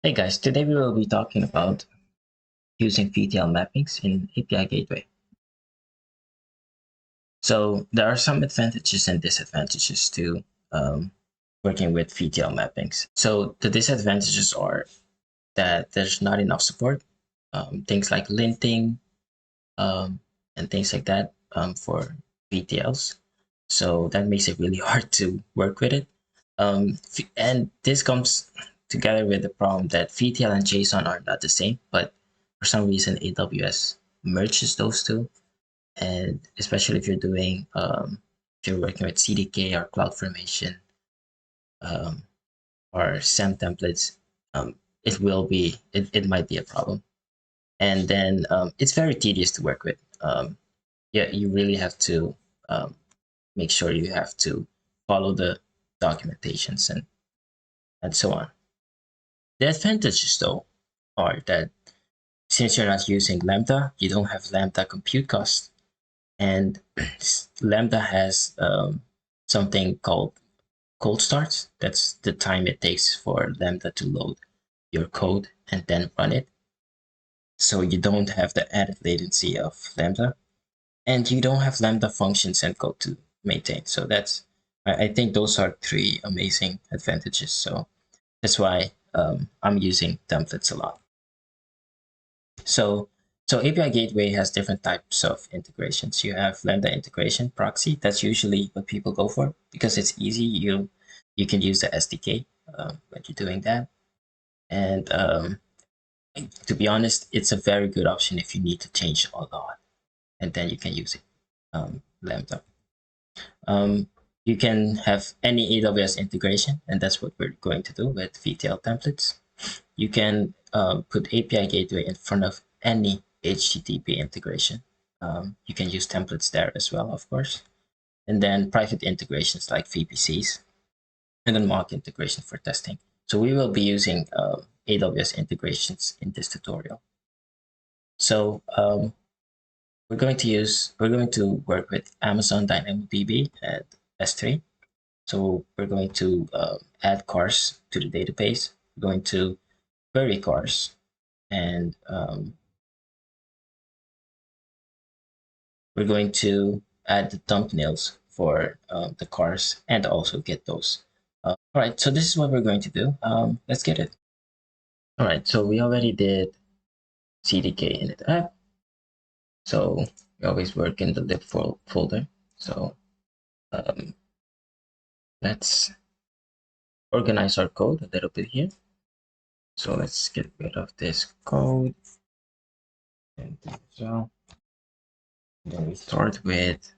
Hey guys, today we will be talking about using VTL mappings in API Gateway. So there are some advantages and disadvantages to working with VTL mappings. So the disadvantages are that there's not enough support, things like linting and things like that for VTLs. So that makes it really hard to work with it. And this comes together with the problem that VTL and JSON are not the same, but for some reason AWS merges those two. And especially if you're doing, if you're working with CDK or CloudFormation um, or SAM templates, it might be a problem. And then it's very tedious to work with. Yeah, you really have to make sure you have to follow the documentations and so on. The advantages, though, are that since you're not using Lambda, you don't have Lambda compute cost. And Lambda has something called cold starts. That's the time it takes for Lambda to load your code and then run it. So you don't have the added latency of Lambda. And you don't have Lambda functions and code to maintain. So I think those are three amazing advantages. So that's why I'm using templates a lot. So API Gateway has different types of integrations. You have Lambda integration proxy. That's usually what people go for because it's easy. You can use the SDK when you're doing that. And to be honest, it's a very good option if you need to change a lot, and then you can use it. Lambda. You can have any AWS integration, and that's what we're going to do with VTL templates. You can put API Gateway in front of any HTTP integration. You can use templates there as well, of course. And then private integrations like VPCs, and then mock integration for testing. So we will be using AWS integrations in this tutorial. So we're going to work with Amazon DynamoDB and S3. So we're going to add cars to the database. We're going to query cars, and we're going to add the thumbnails for the cars and also get those. All right, so this is what we're going to do. Let's get it. All right, so we already did CDK init app. So we always work in the lib folder. So let's organize our code a little bit here. So let's get rid of this code. And so then we start with,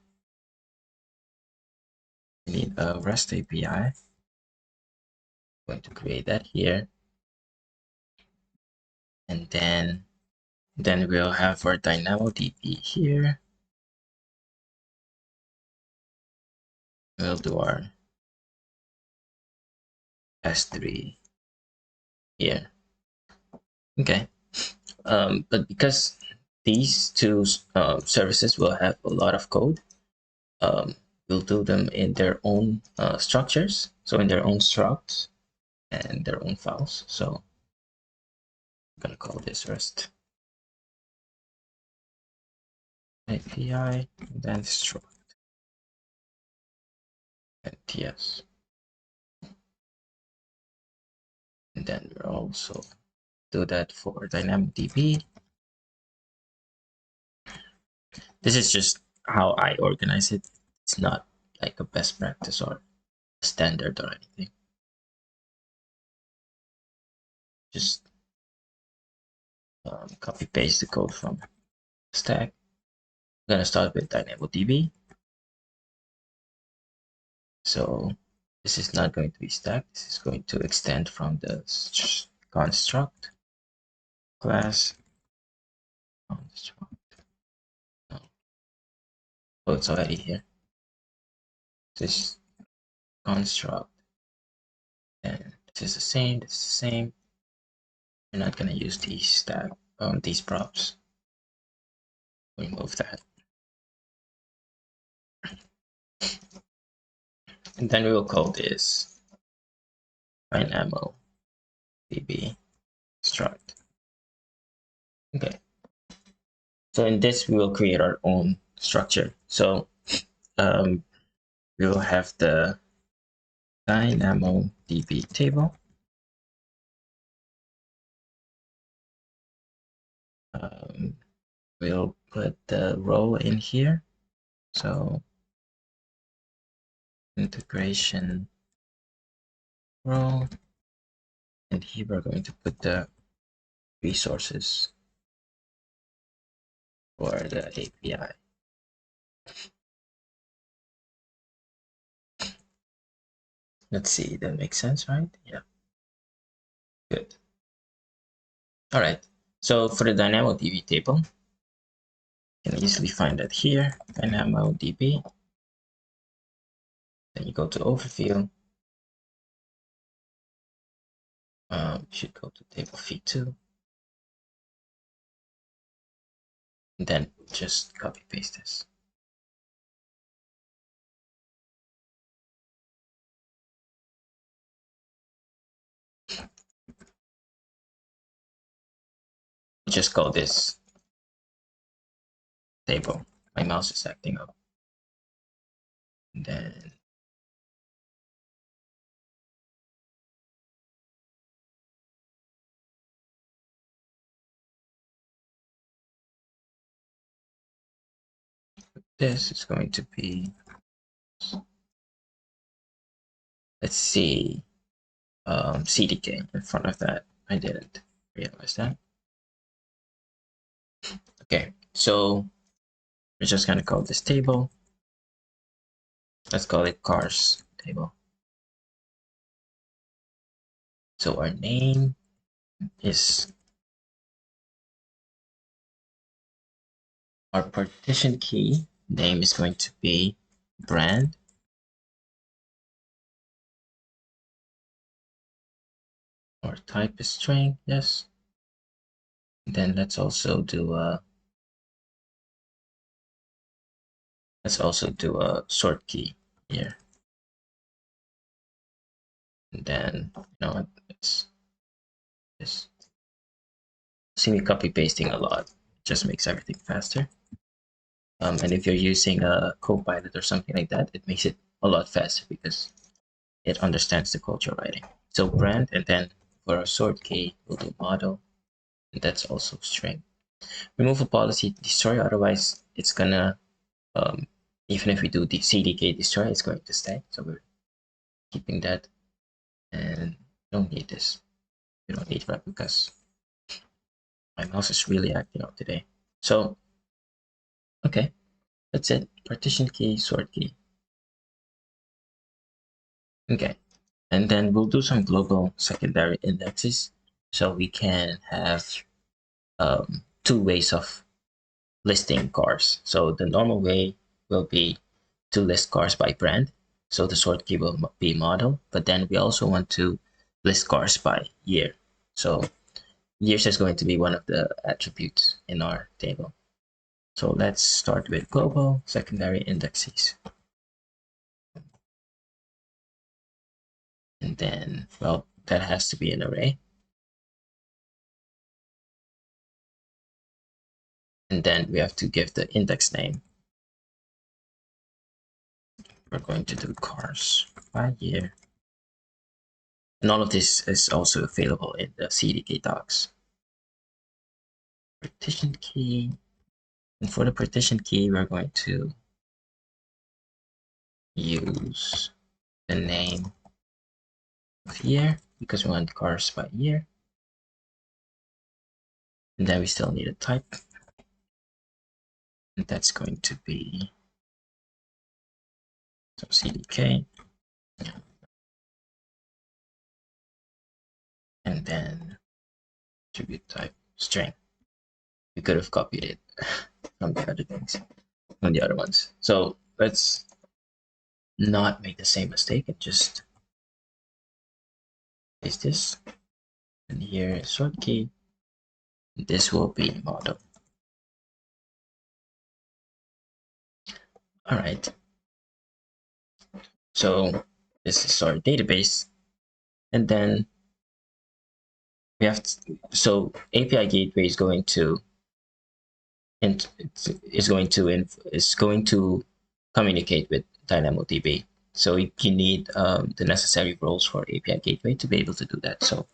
we need a REST API. I'm going to create that here. And then we'll have our DynamoDB here. We'll do our S3 here. Okay. But because these two services will have a lot of code, we'll do them in their own structures, so in their own structs and their own files. So I'm gonna call this REST API and then struct and TS. And then we'll also do that for DynamoDB. This is just how I organize it. It's not like a best practice or standard or anything. Just copy paste the code from stack. I'm gonna start with DynamoDB. So this is not going to be stacked. This is going to extend from the construct class construct. Oh, it's already here. This construct, and this is the same. This is the same. We're not gonna use these stack these props. Remove that. And then we will call this DynamoDB So in this, we will create our own structure. So we will have the DynamoDB table. We'll put the row in here. So integration row, and here we're going to put the resources for the API. Let's see, that makes sense, right? Yeah, good. All right, so for the DynamoDB table, you can easily find that here, DynamoDB. Then you go to overview. You should go to table feed 2. And then just copy paste this. Just call this table. My mouse is acting up. And then this is going to be, let's see, CDK in front of that. I didn't realize that. Okay, so we're just gonna call this table. Let's call it cars table. So our name is, our partition key name is going to be brand. Our type is string, yes. And then let's also do a sort key here. And then, you know what, it's this. See me copy pasting a lot, just makes everything faster. And if you're using a Copilot or something like that, it makes it a lot faster because it understands the code you're writing. So brand, and then for our sort key, we'll do model, and that's also string. Remove a policy destroy, otherwise it's gonna, even if we do the CDK destroy, it's going to stay. So we're keeping that, and don't need this. We don't need replicas. My mouse is really acting up today. So, okay, that's it. Partition key, sort key. Okay, and then we'll do some global secondary indexes, so we can have 2 ways of listing cars. So the normal way will be to list cars by brand. So the sort key will be model, but then we also want to list cars by year. So years is going to be one of the attributes in our table. So let's start with global secondary indexes. And then, well, that has to be an array. And then we have to give the index name. We're going to do cars by year. And all of this is also available in the CDK docs. Partition key. And for the partition key, we're going to use the name of year because we want cars by year. And then we still need a type. And that's going to be some CDK. And then attribute type string. We could have copied it from the other things, from the other ones. So let's not make the same mistake and just paste this. And here is sort key. This will be model. All right. So this is our database. And then we have to, so API gateway is going to and it's going to communicate with DynamoDB. So you need the necessary roles for API Gateway to be able to do that. So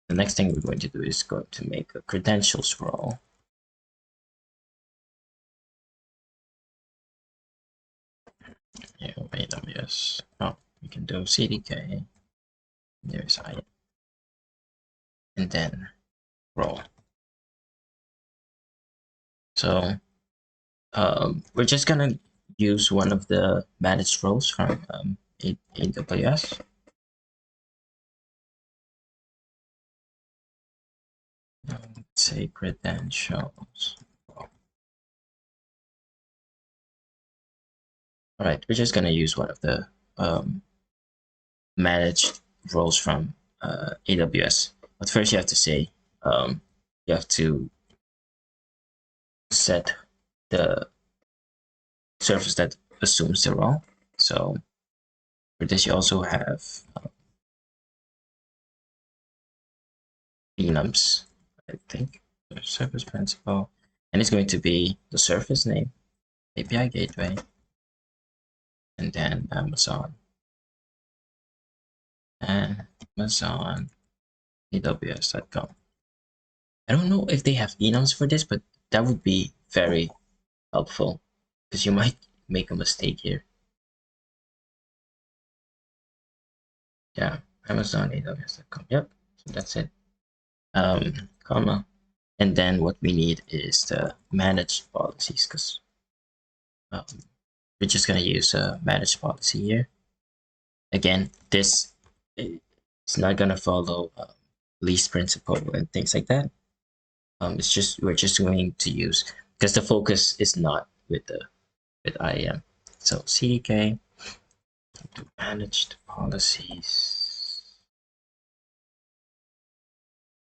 the next thing we're going to do is going to make a credentials role. Yeah, AWS. Oh, we can do CDK. There's I, and then role. So we're just gonna use one of the managed roles from AWS. Let's say credentials. All right, we're just gonna use one of the managed roles from AWS. But first, you have to say you have to set the service that assumes the role. So for this, you also have enums, I think, the service principal, and it's going to be the service name, API gateway, and then Amazon and Amazon AWS.com. I don't know if they have enums for this, but that would be very helpful because you might make a mistake here. Yeah, Amazon AWS.com. Yep, so that's it. Comma, and then what we need is the managed policies because we're just gonna use a managed policy here. Again, this is not gonna follow least principle and things like that. It's just we're just going to use because the focus is not with IAM. So CDK to managed policies.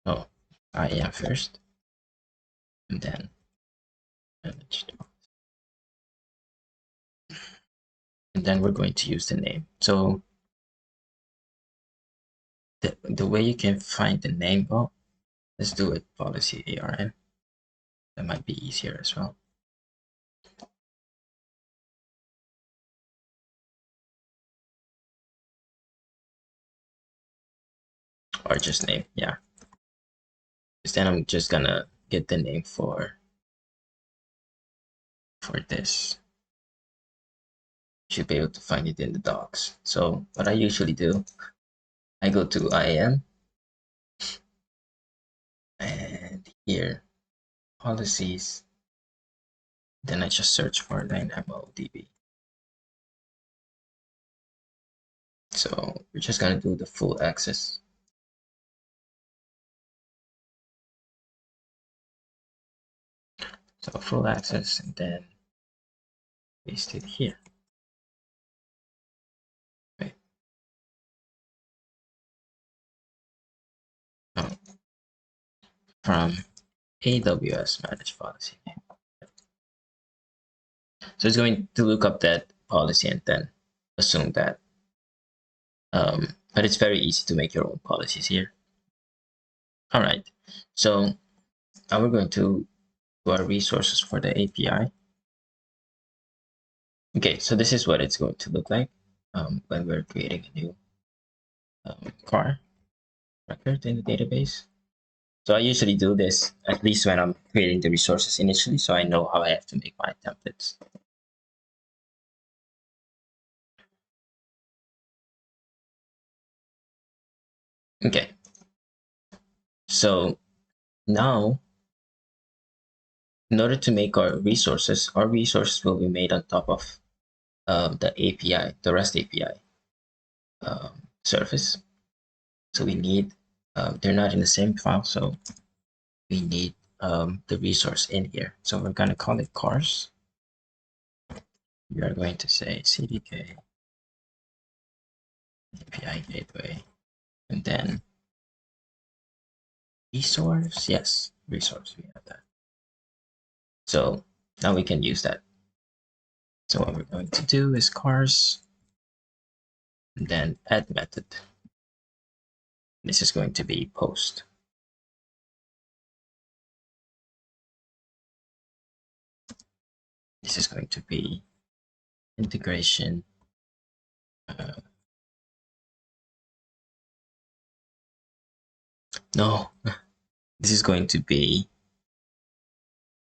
Oh, IAM first, and then managed. And then we're going to use the name. So the way you can find the name, well, let's do it policy ARN. That might be easier as well. Or just name, yeah. Because then I'm just gonna get the name for this. You should be able to find it in the docs. So what I usually do, I go to IAM and here policies, then I just search for DynamoDB. So we're just gonna do the full access. So full access and then paste it here. Right. Oh, from AWS managed policy. So it's going to look up that policy and then assume that. But it's very easy to make your own policies here. All right, so now we're going to go our resources for the API. Okay, so this is what it's going to look like when we're creating a new car record in the database. So I usually do this at least when I'm creating the resources initially, so I know how I have to make my templates. Okay, so now in order to make our resources will be made on top of the API, the REST API service. So we need, they're not in the same file, so we need the resource in here. So we're going to call it cars. We are going to say CDK API gateway, and then resource. Yes, resource. We have that. So now we can use that. So what we're going to do is cars, and then add method. This is going to be post. This is going to be integration. No, this is going to be,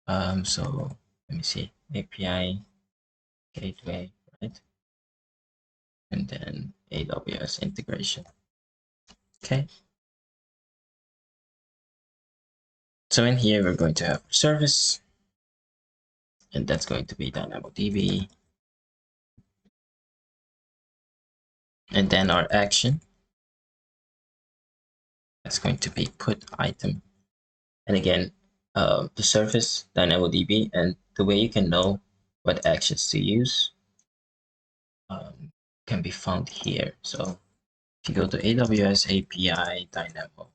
so let me see, API gateway, right? And then AWS integration. Okay. So in here, we're going to have our service, and that's going to be DynamoDB. And then our action, that's going to be put item. And again, the service, DynamoDB, and the way you can know what actions to use can be found here. So if you go to AWS API DynamoDB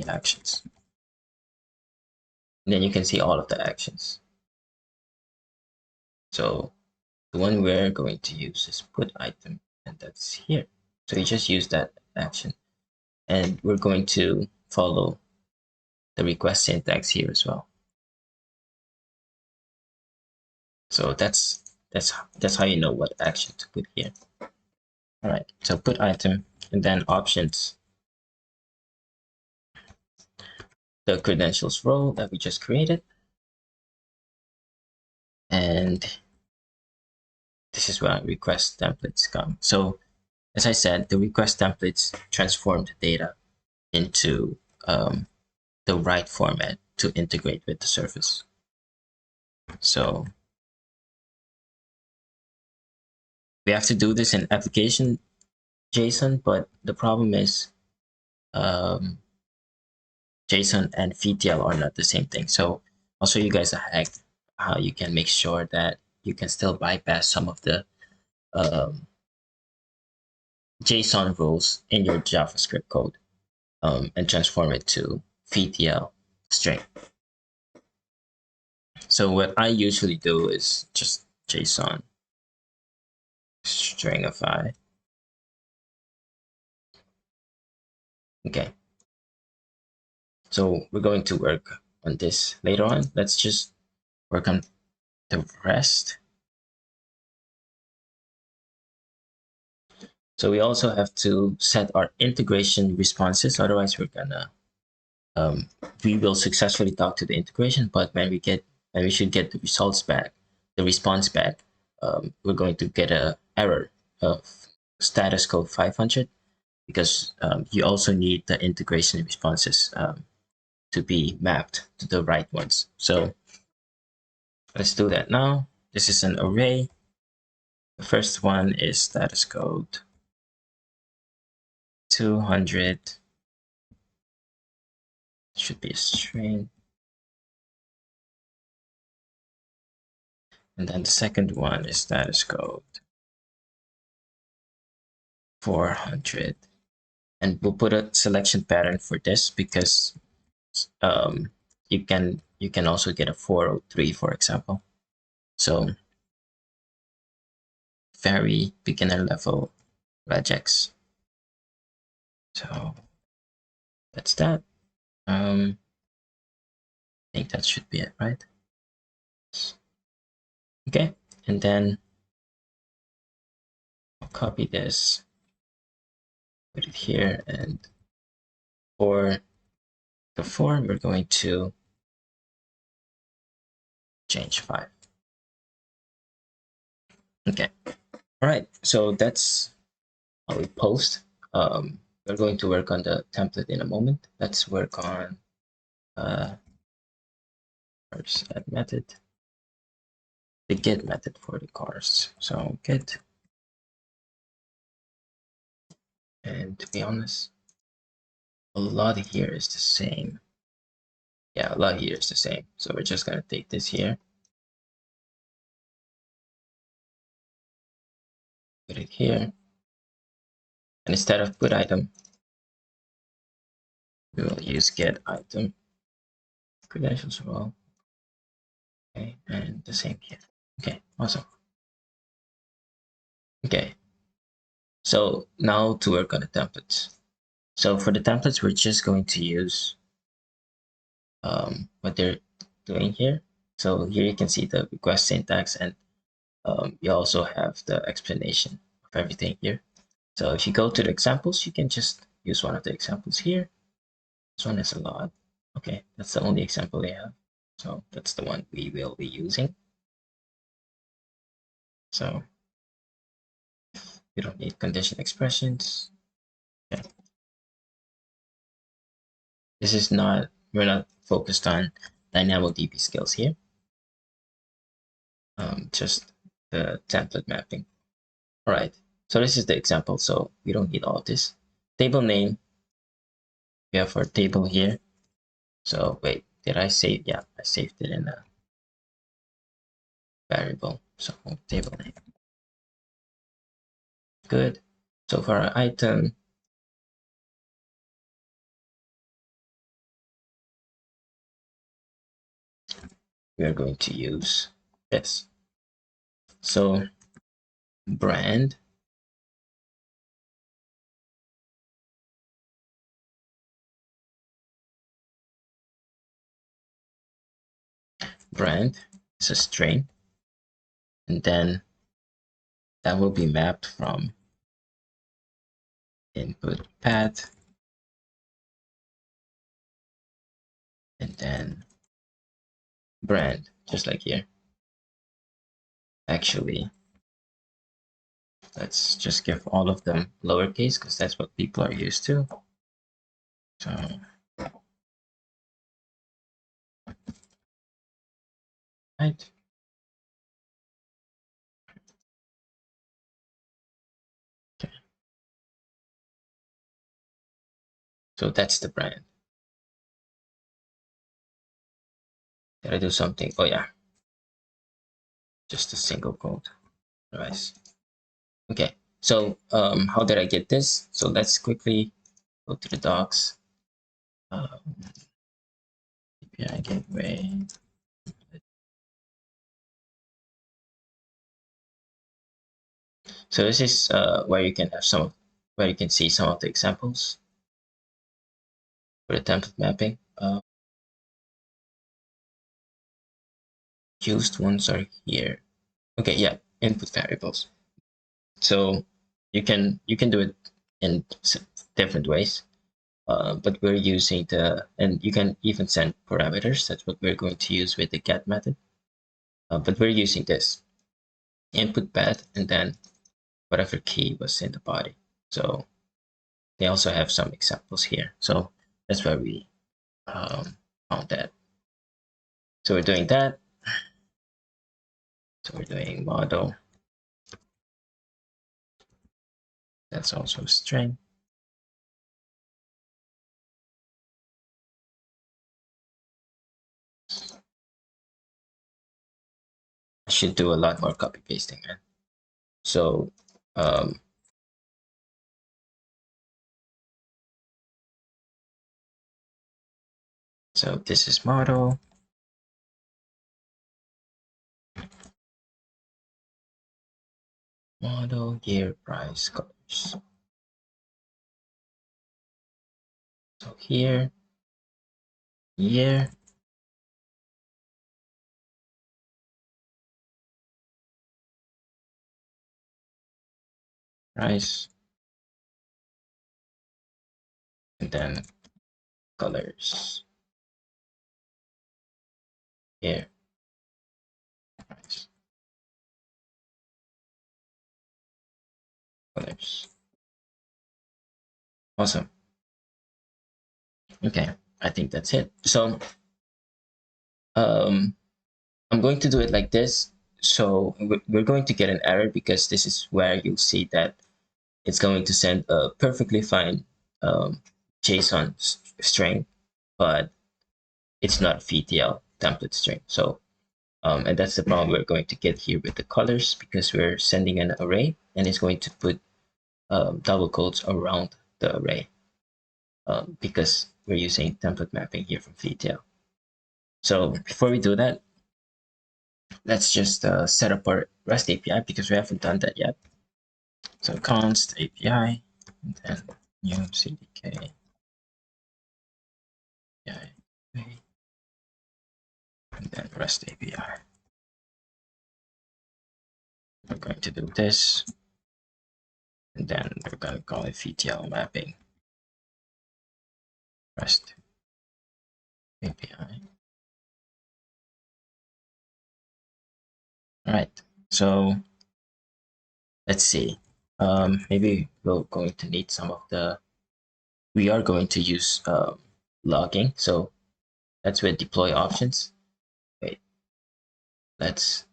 actions, and then you can see all of the actions. So the one we're going to use is put item, and that's here. So you just use that action, and we're going to follow the request syntax here as well. So that's how you know what action to put here. All right, so put item, and then options, the credentials row that we just created, and this is where request templates come. So as I said, the request templates transform the data into the right format to integrate with the service. So we have to do this in application JSON, but the problem is JSON and VTL are not the same thing. So I'll show you guys a hack how you can make sure that you can still bypass some of the JSON rules in your JavaScript code and transform it to VTL string. So what I usually do is just JSON stringify. Okay. So we're going to work on this later on. Let's just work on the rest. So we also have to set our integration responses. Otherwise, we're gonna we will successfully talk to the integration, but when we should get the results back, the response back, we're going to get a error of status code 500 because you also need the integration responses to be mapped to the right ones. So let's do that now. This is an array. The first one is status code 200. Should be a string. And then the second one is status code 400. And we'll put a selection pattern for this because you can also get a 403, for example. So very beginner level regex. So that's that. I think that should be it, right? Okay, and then I'll copy this, put it here, and for the form, we're going to change 5. Okay, all right, so that's how we post. We're going to work on the template in a moment. Let's work on first add method, the get method for the cars. So get, and to be honest, a lot here is the same. Yeah, a lot here is the same. So we're just gonna take this here, put it here, and instead of put item, we will use get item credentials as well. Okay, and the same here. Okay, awesome. Okay, so now to work on the templates. So for the templates, we're just going to use what they're doing here. So here you can see the request syntax, and you also have the explanation of everything here. So if you go to the examples, you can just use one of the examples here. This one is a lot. Okay, that's the only example they have. So that's the one we will be using. So you don't need condition expressions. Okay. This is not, we're not focused on DynamoDB skills here. Just the template mapping. All right, so this is the example. So we don't need all of this. Table name, we have our table here. So wait, did I save? Yeah, I saved it in a variable. So table name. Good. So for our item, we are going to use this. So brand, brand is a string, and then that will be mapped from input path, and then brand, just like here. Actually, let's just give all of them lowercase because that's what people are used to. So right. Okay. So that's the brand. Did I do something? Oh yeah, just a single quote. Otherwise, okay. So how did I get this? So let's quickly go to the docs. API gateway. So this is where you can have where you can see some of the examples for the template mapping. Used ones are here. Okay, yeah, input variables. So you can do it in different ways, but we're using and you can even send parameters. That's what we're going to use with the get method. But we're using this input path and then whatever key was in the body. So they also have some examples here. So that's where we found that. So we're doing that. So we're doing model. That's also a string. I should do a lot more copy pasting, man. So so this is model. Model, year, price, colors. So here, year, price, and then colors. Here, price, colors. Awesome. Okay, I think that's it. So um, I'm going to do it like this. So we're going to get an error because this is where you'll see that it's going to send a perfectly fine JSON string, but it's not VTL template string. So, and that's the problem we're going to get here with the colors because we're sending an array and it's going to put double quotes around the array because we're using template mapping here from VTL. So before we do that, let's just set up our REST API because we haven't done that yet. So const API, and then new CDK API, and then REST API. We're going to do this, and then we're going to call it VTL mapping REST API. All right, so let's see. Maybe we're going to need some of the, we are going to use logging. So that's with deploy options. Wait, let's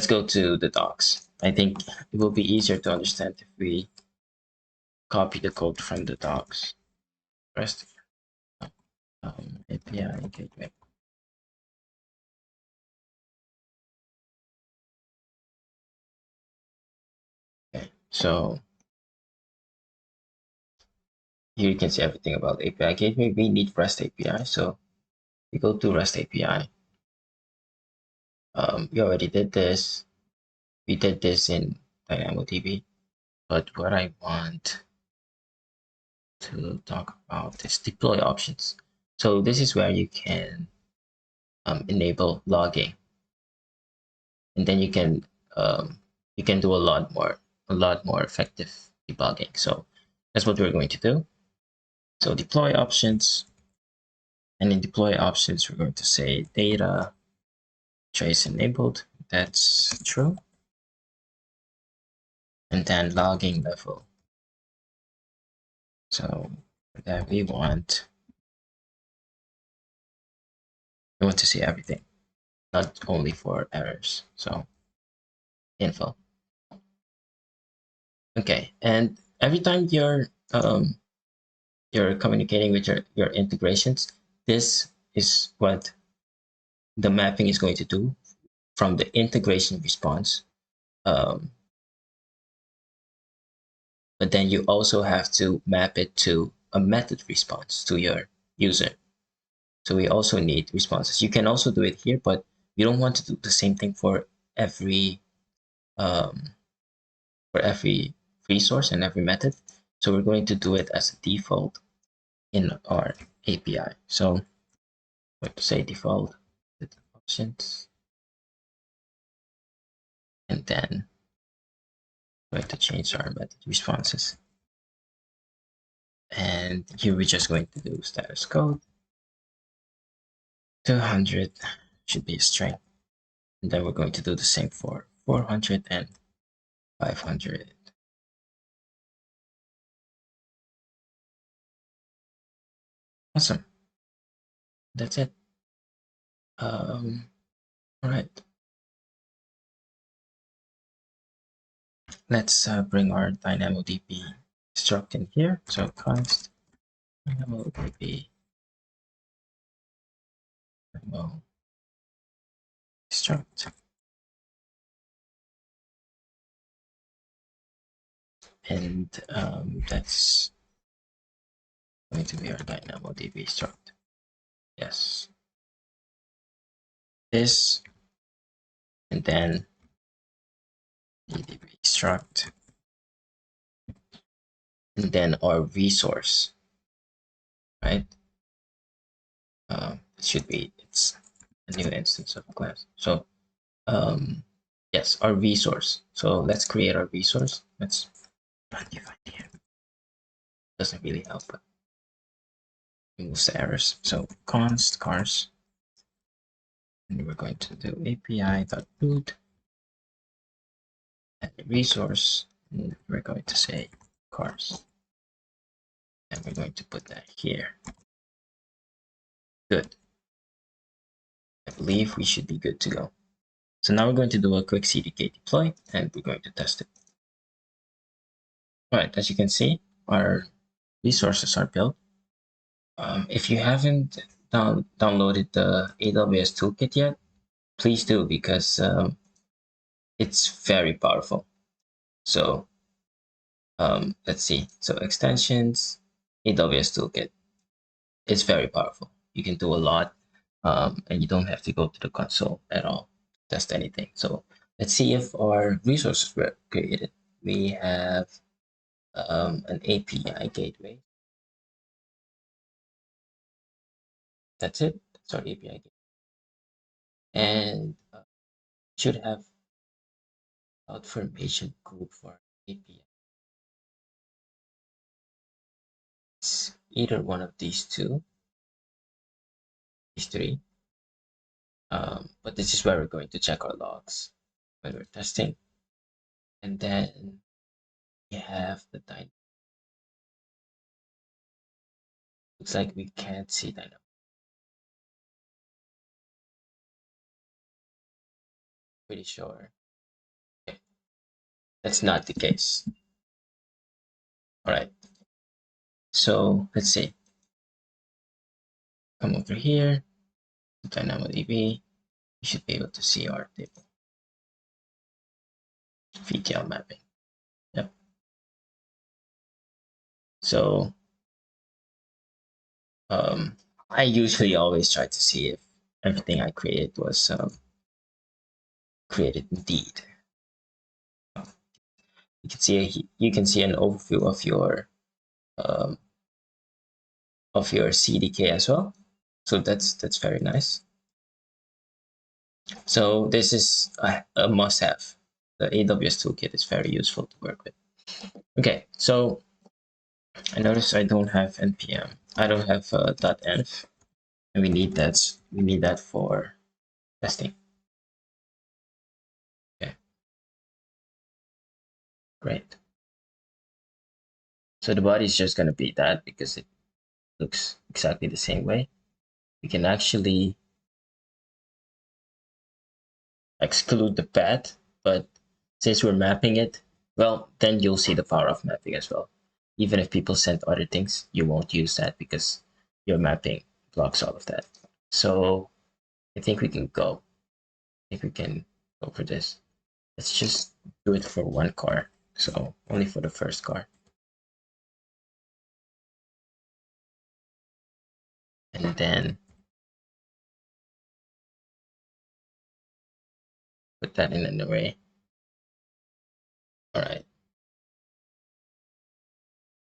go to the docs. I think it will be easier to understand if we copy the code from the docs. REST API gateway. Okay, so here you can see everything about API gateway. We need REST API, so we go to REST API. We already did this. We did this in DynamoDB, but what I want to talk about is deploy options. So this is where you can enable logging, and then you can do a lot more effective debugging. So that's what we're going to do. So deploy options, and in deploy options, we're going to say data trace enabled. That's true. And then logging level. So that we want to see everything, not only for errors. So info. Okay, and every time you're communicating with your integrations, this is what the mapping is going to do from the integration response. But then you also have to map it to a method response to your user. So we also need responses. You can also do it here, but you don't want to do the same thing for every resource and every method. So we're going to do it as a default in our API. So I'm going to say default options, and then we're going to change our method responses. And here we're just going to do status code. 200 should be a string. And then we're going to do the same for 400 and 500. Awesome. That's it. All right. Let's bring our DynamoDB struct in here. So const DynamoDB dynamo struct. And that's going to be our DynamoDB struct. Yes. This, and then DB struct, and then our resource, right? It should be, it's a new instance of a class. So yes, our resource. So let's create our resource. Let's define here. Doesn't really help, but removes the errors. So const cars, and we're going to do api.root and resource, and we're going to say cars, and we're going to put that here. Good. I believe we should be good to go. So now we're going to do a quick CDK deploy, and we're going to test it. All right, as you can see, our resources are built. If you haven't downloaded the AWS toolkit yet, please do, because it's very powerful. So let's see. So extensions, AWS toolkit. It's very powerful. You can do a lot, and you don't have to go to the console at all to test anything. So let's see if our resources were created. We have an API gateway. that's it. That's our API key. And should have CloudFormation code for API. It's either one of these two, these three. But this is where we're going to check our logs when we're testing. And then we have the dynamic. Looks like we can't see dynamic. Pretty sure. Okay. That's not the case. All right. So let's see. Come over here to DynamoDB. You should be able to see our table. VTL mapping. Yep. So I usually always try to see if everything I created was created indeed. You can see an overview of your CDK as well. So that's very nice. So this is a must-have. The AWS toolkit is very useful to work with. Okay, so I notice I don't have npm. I don't have .env, and we need that. We need that for testing. Okay, great. So the body is just going to be that because it looks exactly the same way. We can actually exclude the path, but since we're mapping it, well, then you'll see the power of mapping as well. Even if people send other things, you won't use that because your mapping blocks all of that. So I think we can go. I think we can go for this. Let's just do it for one car. So only for the first car. And then put that in an array. All right.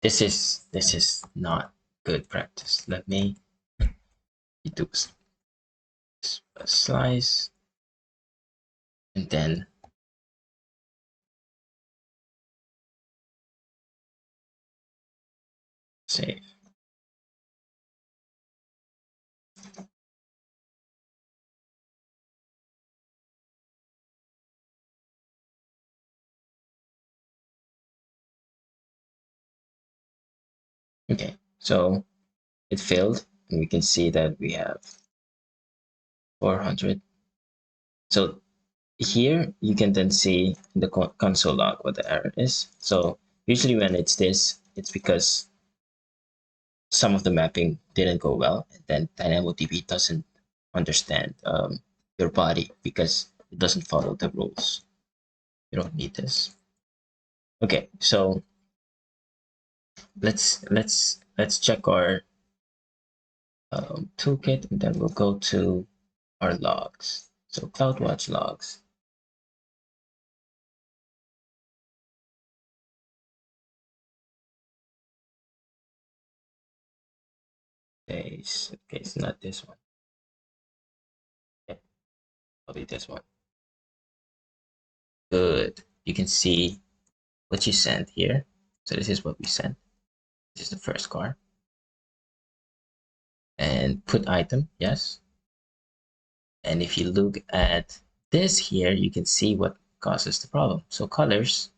This is not good practice. Let me do a slice and then save. Okay, so it failed, and we can see that we have 400. So here you can then see in the console log what the error is. So usually when it's this, it's because some of the mapping didn't go well, and then DynamoDB doesn't understand your body because it doesn't follow the rules. You don't need this. Okay, so let's check our toolkit, and then we'll go to our logs. So CloudWatch logs. Okay, it's not this one. Okay, probably this one. Good. You can see what you sent here. So this is what we sent. This is the first car. And put item, yes. And if you look at this here, you can see what causes the problem. So colors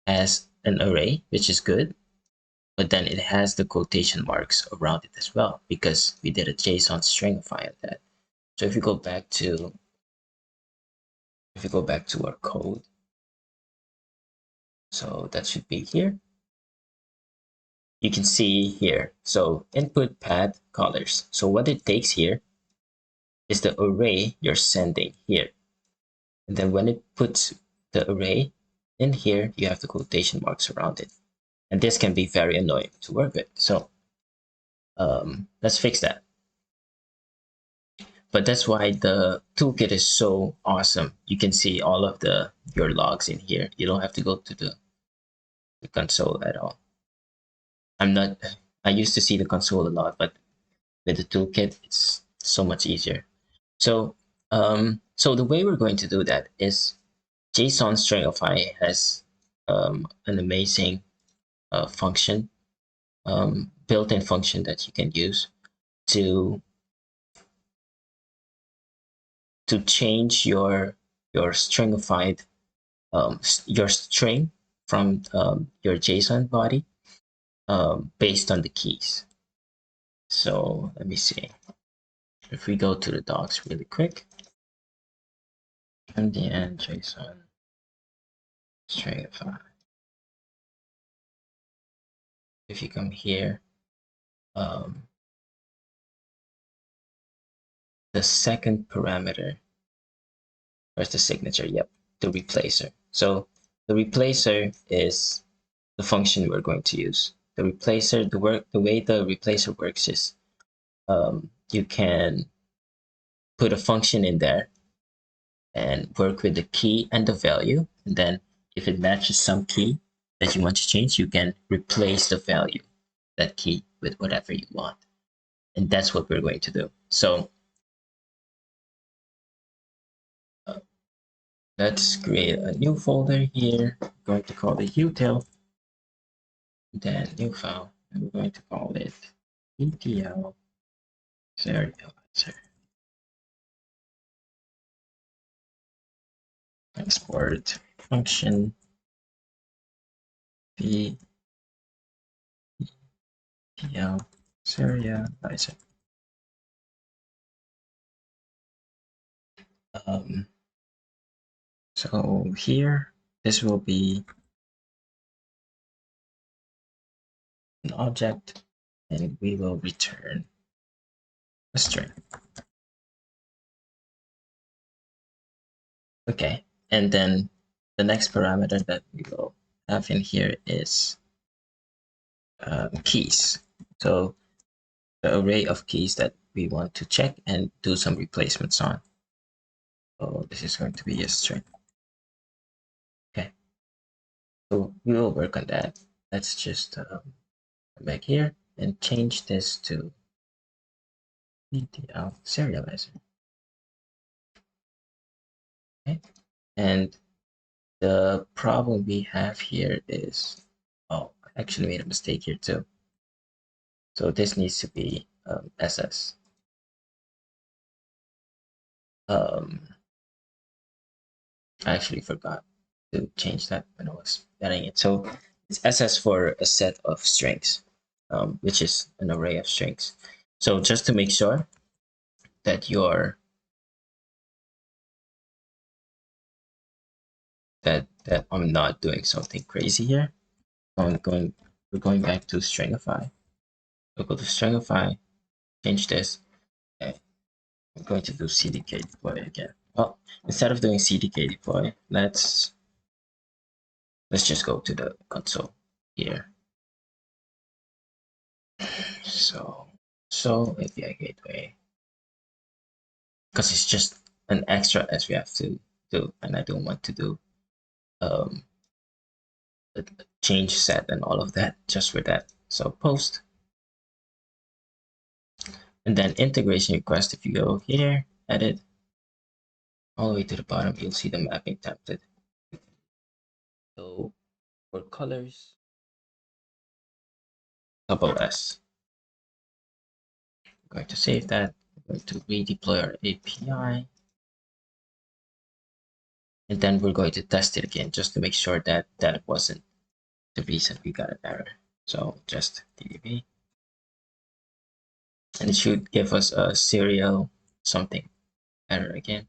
has an array, which is good, but then it has the quotation marks around it as well because we did a JSON stringify of that. So if you go back to our code, so that should be here. You can see here, so input path colors. So what it takes here is the array you're sending here. And then when it puts the array in here, you have the quotation marks around it. And this can be very annoying to work with. So let's fix that. But that's why the toolkit is so awesome. You can see all of your logs in here. You don't have to go to the console at all. I used to see the console a lot, but with the toolkit, it's so much easier. So, so the way we're going to do that is JSON stringify has an amazing function, built-in function that you can use to change your stringified your string from your JSON body based on the keys. So let me see. If we go to the docs really quick, MDN JSON stringify. If you come here, the second parameter, where's the signature? Yep, the replacer. So the replacer is the function we're going to use. The replacer, the way the replacer works is you can put a function in there and work with the key and the value. And then if it matches some key that you want to change, you can replace the value, that key, with whatever you want. And that's what we're going to do. So let's create a new folder here. I'm going to call it util, then new file, and we're going to call it VTL serializer. Export function VTL serializer. So here, this will be an object, and we will return a string. Okay, and then the next parameter that we will have in here is keys. So the array of keys that we want to check and do some replacements on. So this is going to be a string. Okay, so we will work on that. Let's just come back here and change this to VTL serializer. Okay, and the problem we have here is, oh, I actually made a mistake here too. So this needs to be SS. I actually forgot to change that when I was getting it. So it's SS for a set of strings, which is an array of strings. So just to make sure that that I'm not doing something crazy here, we're going back to stringify. We'll go to stringify, change this. Okay. I'm going to do CDK deploy again. Well, instead of doing CDK deploy, let's just go to the console here. So API gateway, because it's just an extra as we have to do, and I don't want to do a change set and all of that just for that. So post, and then integration request. If you go here, edit, all the way to the bottom, you'll see the mapping template. So for colors, S. I'm going to save that. I'm going to redeploy our API. And then we're going to test it again just to make sure that that wasn't the reason we got an error. So just DDB. And it should give us a serial something error again.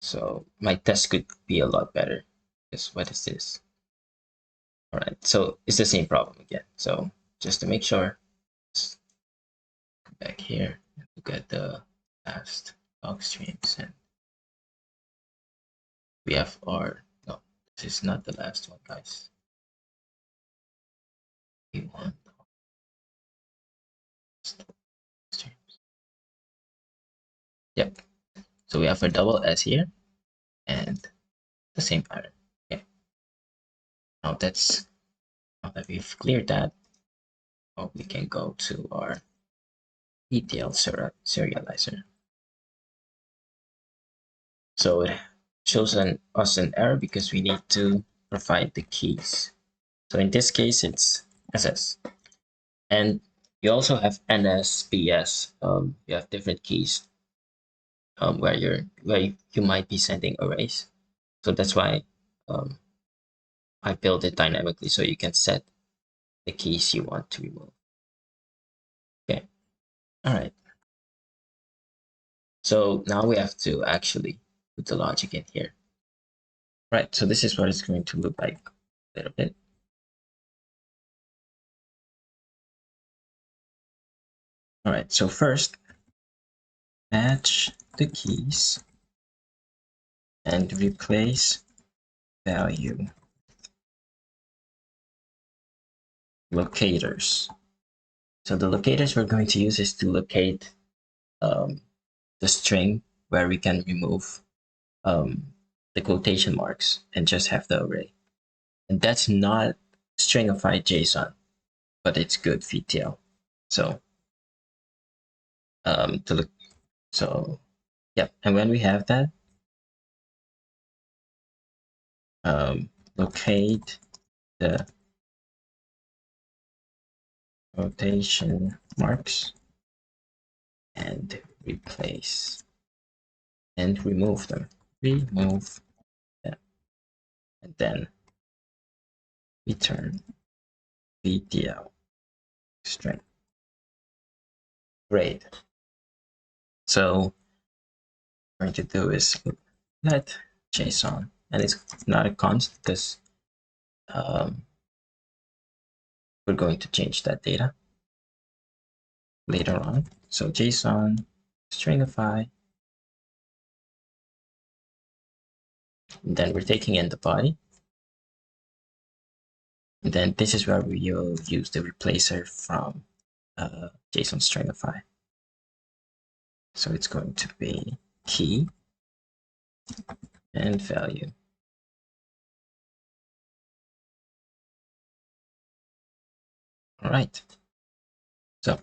So my test could be a lot better. Because what is this? All right, so it's the same problem again. So just to make sure, let's come back here and look at the last log streams, and we have our, no, this is not the last one, guys. We want streams. Yep. So we have a double S here and the same pattern. Okay. Now that we've cleared that, we can go to our VTL serializer. So it shows us an error because we need to provide the keys. So in this case, it's SS. And you also have NSBS. You have different keys where you might be sending arrays. So that's why I built it dynamically so you can set the keys you want to remove. Okay. All right. So now we have to actually put the logic in here. Right. So this is what it's going to look like a little bit. All right. So first, match the keys and replace value locators. So the locators we're going to use is to locate the string where we can remove the quotation marks and just have the array. And that's not stringify JSON, but it's good VTL. So yeah, and when we have that, locate the quotation marks and replace and remove them. Remove them. And then return VTL string. Great. So what I'm going to do is let JSON, and it's not a const because we're going to change that data later on. So JSON stringify, and then we're taking in the body. And then this is where we will use the replacer from JSON stringify. So it's going to be key and value. All right. So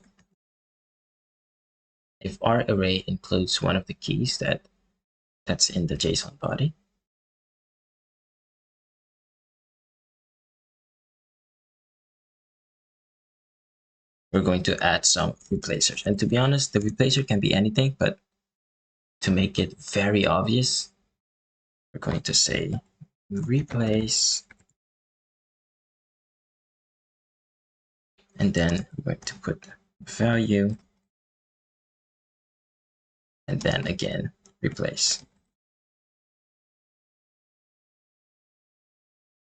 if our array includes one of the keys that's in the JSON body, we're going to add some replacers. And to be honest, the replacer can be anything, but to make it very obvious, we're going to say replace, and then we're going to put value, and then again, replace.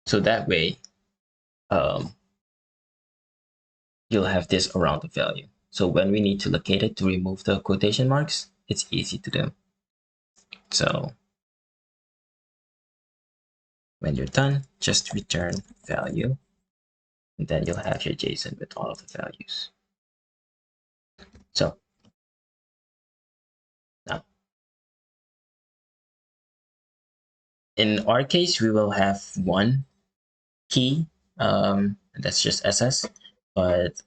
So that way, you'll have this around the value. So when we need to locate it to remove the quotation marks, it's easy to do. So when you're done, just return value, and then you'll have your JSON with all of the values. So now, in our case, we will have one key, that's just SS, but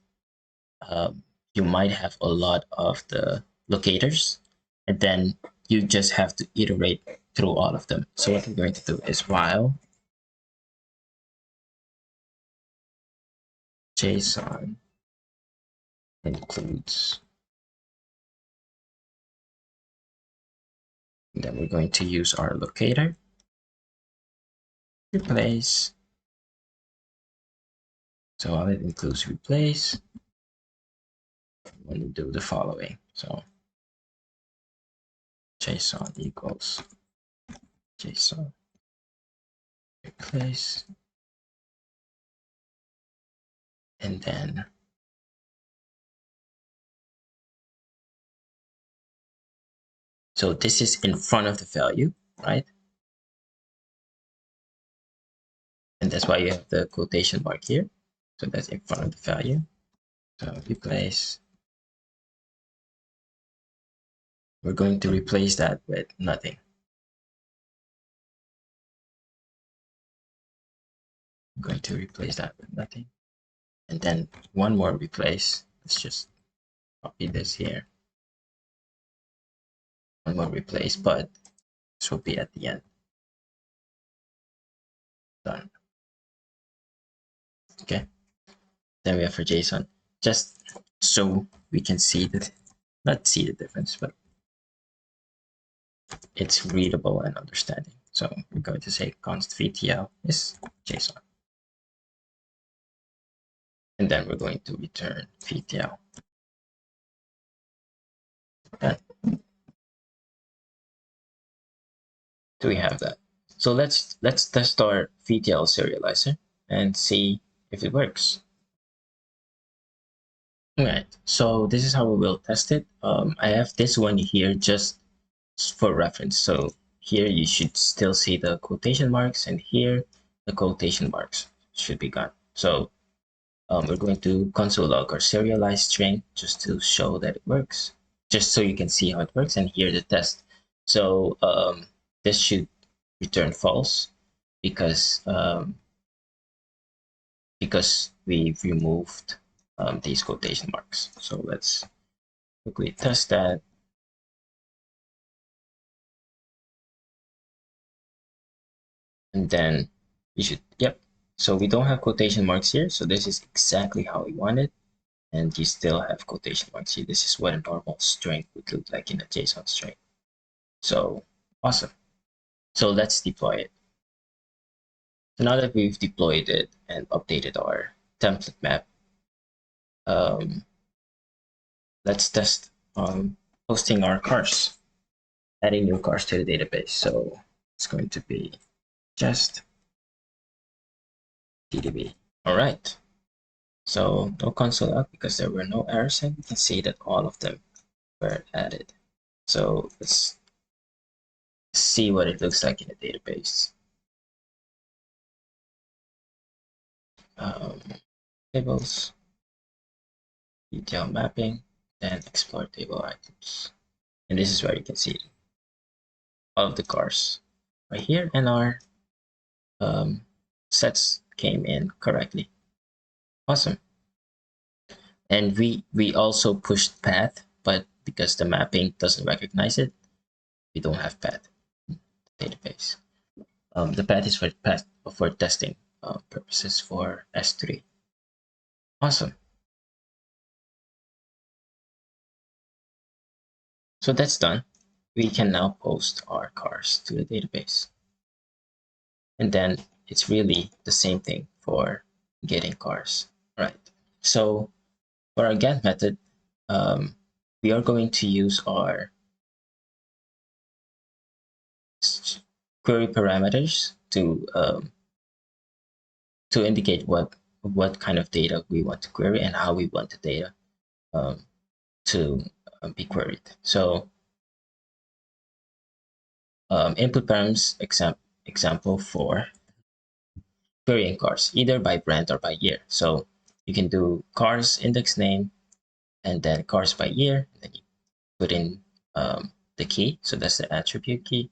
you might have a lot of the locators, and then you just have to iterate through all of them. So what I'm going to do is while JSON includes, and then we're going to use our locator, replace. So while it includes replace, I'm going to do the following. So JSON equals JSON replace, and then so this is in front of the value, right? And that's why you have the quotation mark here. So that's in front of the value. So replace. We're going to replace that with nothing. I'm going to replace that with nothing. and then one more replace. Let's just copy this here. One more replace, but this will be at the end. Done. Okay. Then we have for JSON, just so we can see that, not see the difference, but it's readable and understanding. So we're going to say const VTL is JSON. And then we're going to return VTL. Done. Do we have that? So let's test our VTL serializer and see if it works. All right, so this is how we will test it. I have this one here just for reference. So here you should still see the quotation marks, and here the quotation marks should be gone. So we're going to console log our serialized string just to show that it works, just so you can see how it works, and here the test. So this should return false because we've removed these quotation marks. So let's quickly test that. And then you should, yep. So we don't have quotation marks here. So this is exactly how we want it. And you still have quotation marks here. This is what a normal string would look like in a JSON string. So awesome. So let's deploy it. So now that we've deployed it and updated our template map, let's test posting our cars, adding new cars to the database. So it's going to be just TDB. All right. So no console log because there were no errors, and you can see that all of them were added. So let's see what it looks like in the database. Tables, detail mapping, then explore table items. And this is where you can see all of the cars right here, and our sets came in correctly. Awesome. And we also pushed path, but because the mapping doesn't recognize it, we don't have path in the database. The path is for testing purposes for S3. Awesome. So that's done. We can now post our cars to the database. And then it's really the same thing for getting cars, right? So for our get method, we are going to use our query parameters to indicate what kind of data we want to query and how we want the data to be queried. So input params example for querying cars, either by brand or by year. So you can do cars index name and then cars by year, and then you put in the key. So that's the attribute key.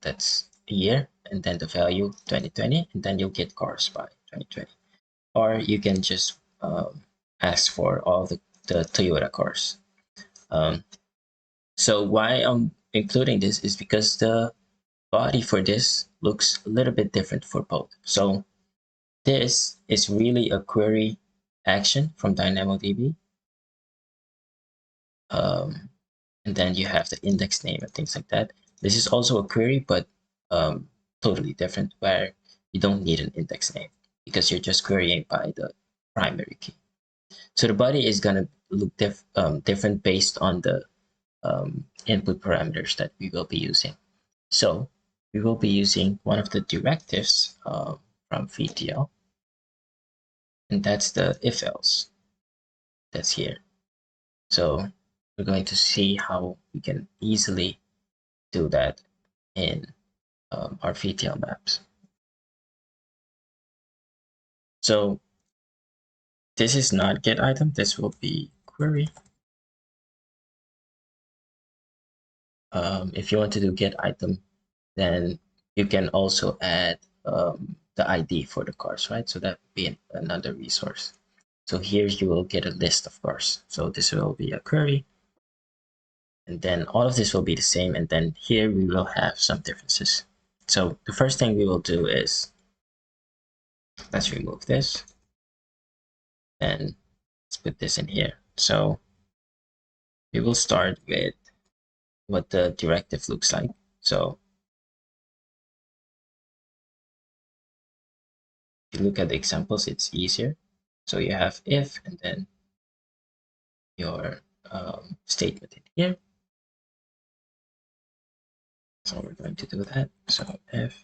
That's a year, and then the value 2020, and then you'll get cars by 2020. Or you can just ask for all the Toyota cars. So why I'm including this is because the body for this looks a little bit different for both. So this is really a query action from DynamoDB. And then you have the index name and things like that. This is also a query, but totally different, where you don't need an index name because you're just querying by the primary key. So the body is going to look different based on the input parameters that we will be using. So we will be using one of the directives from VTL, and that's the if else that's here. So we're going to see how we can easily do that in our VTL maps. So this is not get item, this will be query. If you want to do get item, then you can also add the ID for the cars, right? So that would be another resource. So here you will get a list, of course. So this will be a query. And then all of this will be the same. And then here we will have some differences. So the first thing we will do is, let's remove this. And let's put this in here. So we will start with what the directive looks like. So if you look at the examples, it's easier. So you have if, and then your statement in here. So we're going to do that. So if,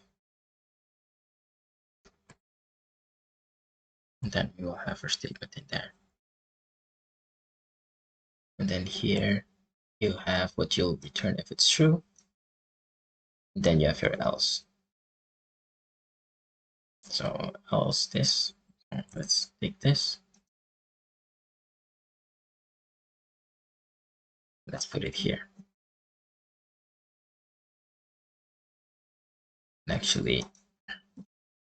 and then we will have our statement in there. And then here you have what you'll return if it's true. And then you have your else. So else this. Let's take this. Let's put it here. And actually, it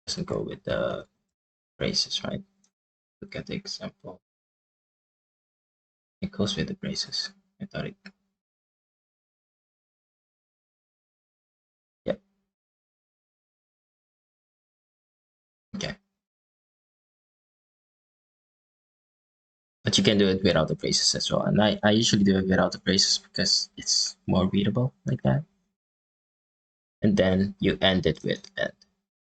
doesn't go with the braces, right? Look at the example. It goes with the braces. I thought it. Yep. Okay. But you can do it without the braces as well. And I usually do it without the braces because it's more readable like that. And then you end it with end.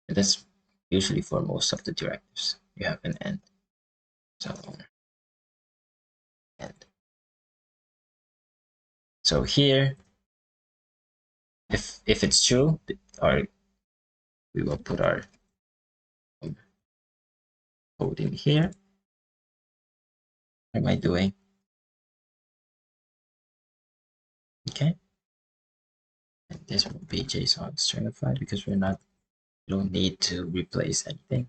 And that's usually for most of the directives. You have an end. So end. So here, if it's true, we will put our code in here. What am I doing? Okay. And this will be JSON stringify because we don't need to replace anything.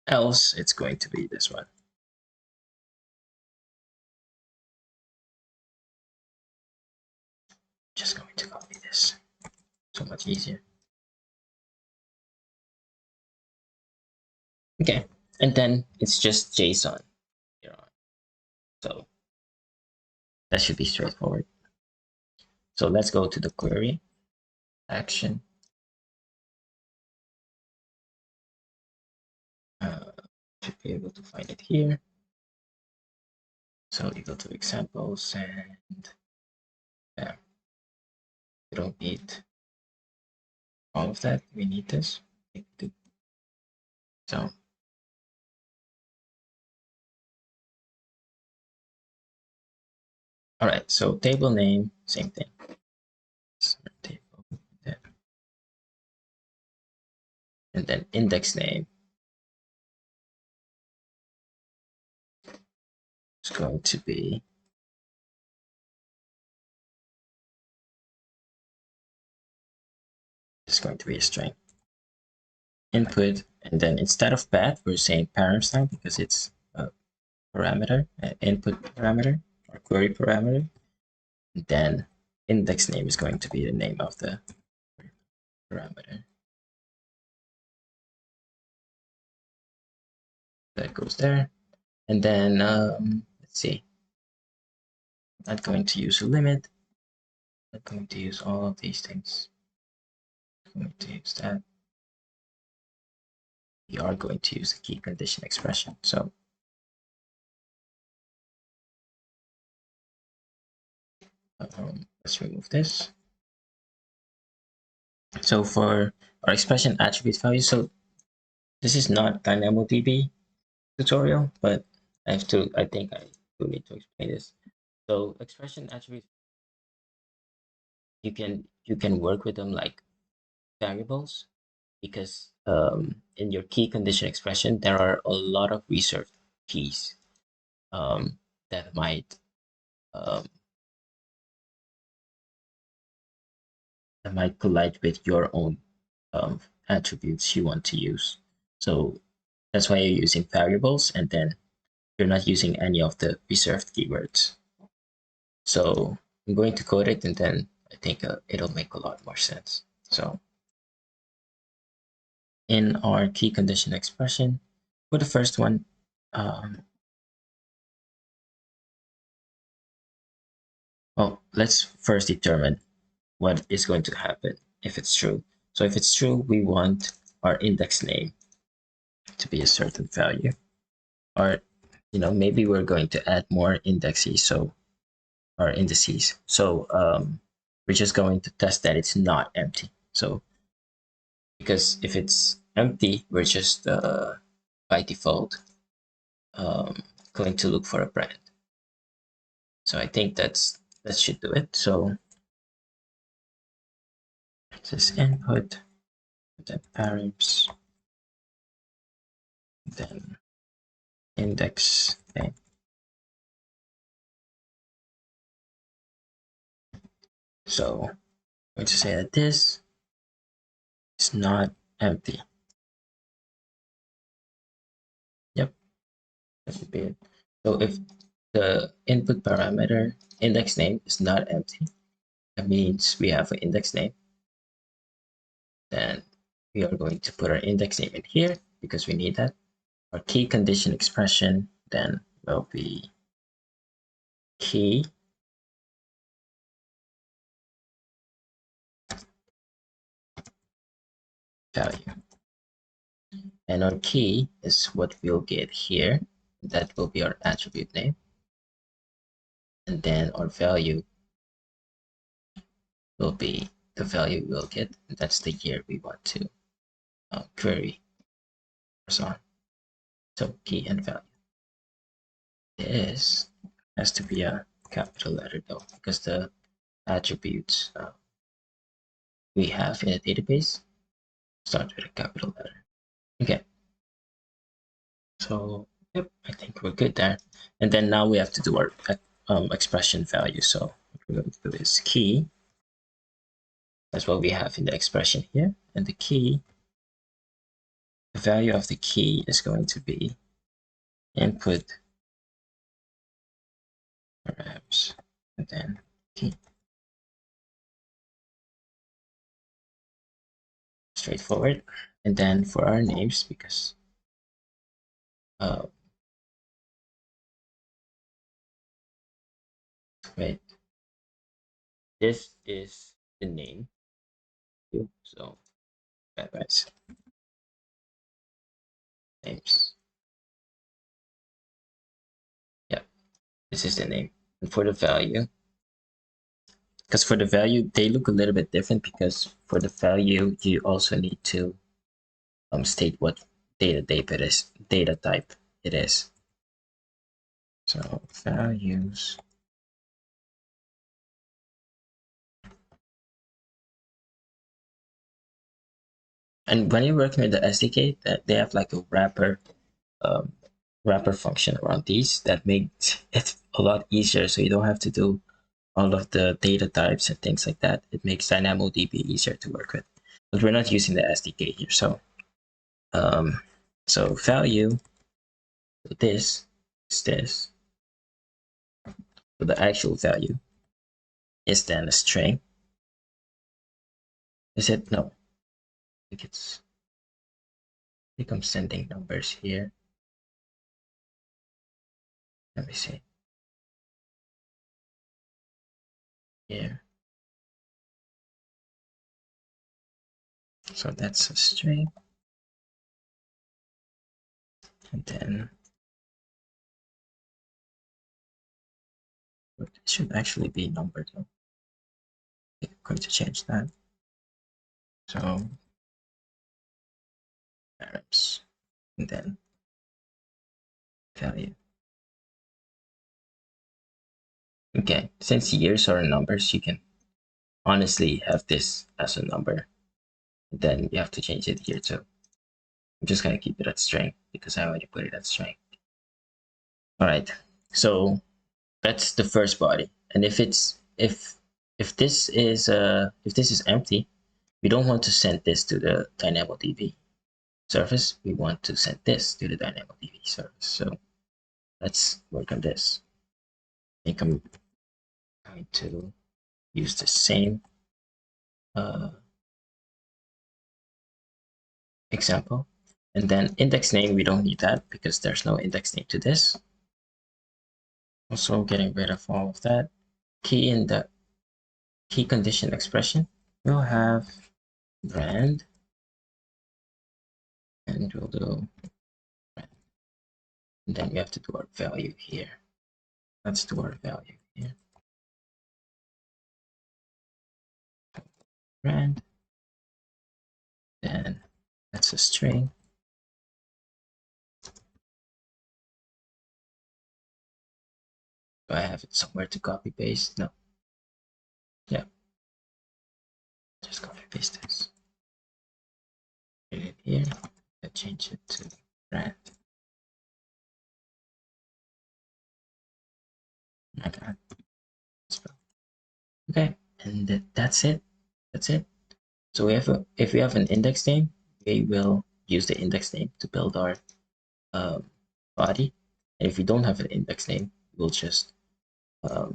Else, it's going to be this one. Just going to copy this. So much easier. Okay, and then it's just JSON here on. So that should be straightforward. So let's go to the query action. Should be able to find it here. So you go to examples and yeah, we don't need all of that. We need this. So all right, so table name, same thing. Table, and then index name is going to be a string. Input, and then instead of path, we're saying params now because it's a parameter, an input parameter or query parameter. And then index name is going to be the name of the parameter. That goes there. And then let's see. I'm not going to use a limit. I'm not going to use all of these things. I'm going to use that. We are going to use the key condition expression. So let's remove this. So for our expression attribute value, so this is not DynamoDB tutorial, but I think I do need to explain this. So expression attribute, you can work with them like variables because in your key condition expression, there are a lot of reserved keys that might um, collide with your own attributes you want to use. So that's why you're using variables, and then you're not using any of the reserved keywords. So I'm going to code it, and then I think it'll make a lot more sense. So in our key condition expression, for the first one, well, let's first determine what is going to happen if it's true. So if it's true, we want our index name to be a certain value, or maybe we're going to add more indexes, so or indices. So we're just going to test that it's not empty. So because if it's empty, we're just by default going to look for a brand. So I think that should do it. So this input, then params, then index name. So I'm going to say that this is not empty. Yep, that would be it. So if the input parameter index name is not empty, that means we have an index name. Then we are going to put our index name in here because we need that. Our key condition expression then will be key value. And our key is what we'll get here. That will be our attribute name. And then our value will be the value we'll get. That's the year we want to query or so on. So key and value. This has to be a capital letter though, because the attributes we have in a database start with a capital letter. Okay. So yep, I think we're good there. And then now we have to do our expression value. So what we're going to do is key. That's what we have in the expression here. And the key, the value of the key is going to be input params and then key. Straightforward. And then for our names, because wait, this is the name. So right, names. Yeah, this is the name. And for the value, because for the value, they look a little bit different because for the value, you also need to state what data type it is. So values. And when you're working with the SDK, they have like a wrapper function around these that makes it a lot easier. So you don't have to do all of the data types and things like that. It makes DynamoDB easier to work with. But we're not using the SDK here. So value, this is this. So the actual value is then a string. Is it? No. I think I'm sending numbers here. Let me see. Here. So that's a string. And then it should actually be numbered. I'm going to change that. So params and then value. Okay, since years are numbers, you can honestly have this as a number. Then you have to change it here too. I'm just gonna keep it at string because I already put it at string. All right, so that's the first body. And if this is empty, we don't want to send this to the DynamoDB service. We want to send this to the DynamoDB service. So let's work on this. I think I'm going to use the same example. And then index name, we don't need that because there's no index name to this. Also getting rid of all of that. Key in the key condition expression, we'll have brand, and we'll do brand. And then we have to do our value here. Let's do our value here. Brand. Then that's a string. Do I have it somewhere to copy paste? No. Yeah. Just copy paste this. Put it here. I change it to brand. My God. Okay, and that's it. That's it. So if we have an index name, we will use the index name to build our body. And if we don't have an index name, we'll just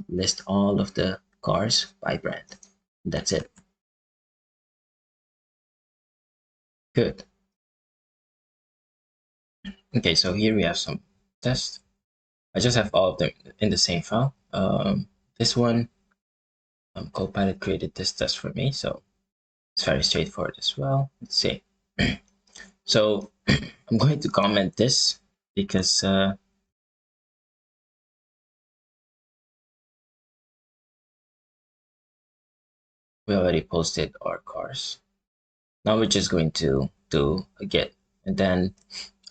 list all of the cars by brand. That's it. Good. Okay, so here we have some tests. I just have all of them in the same file. This one, Copilot created this test for me, so it's very straightforward as well. Let's see. So I'm going to comment this because we already posted our cars. Now we're just going to do a get, and then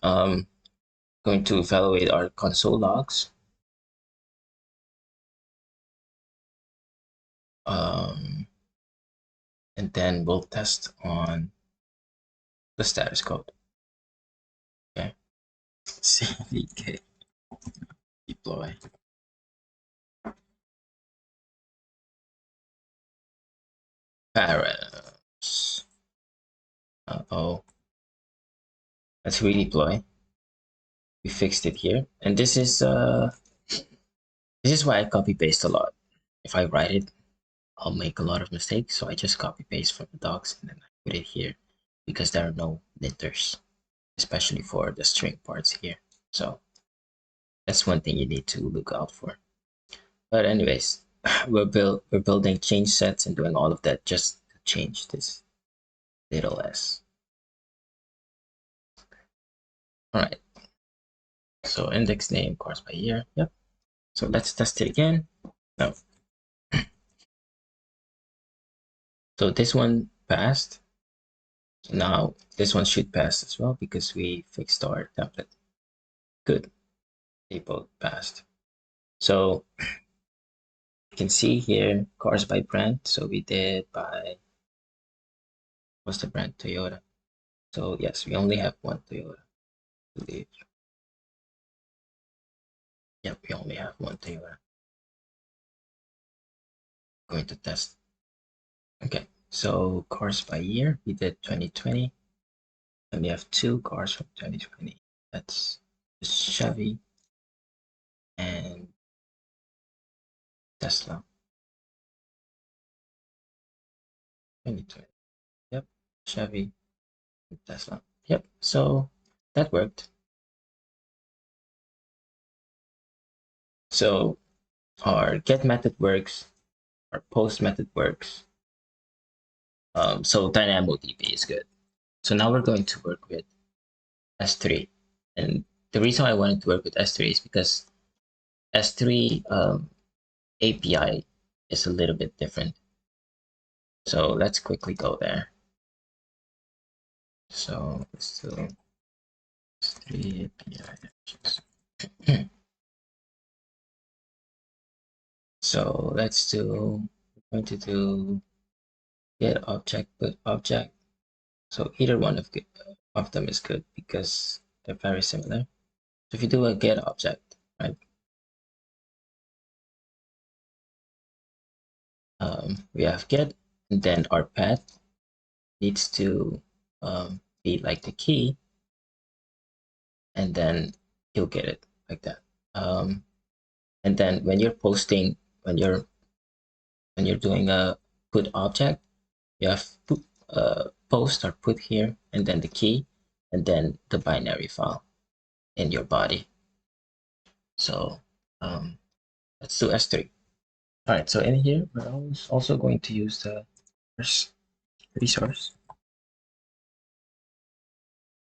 going to evaluate our console logs. And then we'll test on the status code. Okay. CDK deploy. Params. Uh-oh. Let's redeploy. We fixed it here. And this is why I copy paste a lot. If I write it, I'll make a lot of mistakes. So I just copy paste from the docs and then I put it here because there are no linters, especially for the string parts here. So that's one thing you need to look out for. But anyways, we're building change sets and doing all of that just to change this little s. All right. So index name, course by year. Yep. So let's test it again. No. So this one passed. So now this one should pass as well because we fixed our template. Good. They both passed. So you can see here cars by brand. So we did by, what's the brand? Toyota. So yes, we only have one Toyota. I believe. Yep, we only have one Toyota. Going to test. Okay, so cars by year, we did 2020. And we have two cars from 2020. That's the Chevy and Tesla. 2020. Yep, Chevy and Tesla. Yep, so that worked. So our get method works, our post method works. So DynamoDB is good. So now we're going to work with S3. And the reason I wanted to work with S3 is because S3 API is a little bit different. So let's quickly go there. So let's do S3 API. So let's do, we're going to do get object, put object. So either one of them is good because they're very similar. So if you do a get object, right? We have get, and then our path needs to be like the key, and then you'll get it like that. And then when you're posting, when you're doing a put object, you have put, post or put here, and then the key. and then the binary file in your body. So let's do S3. All right, so in here, we're also going to use the resource.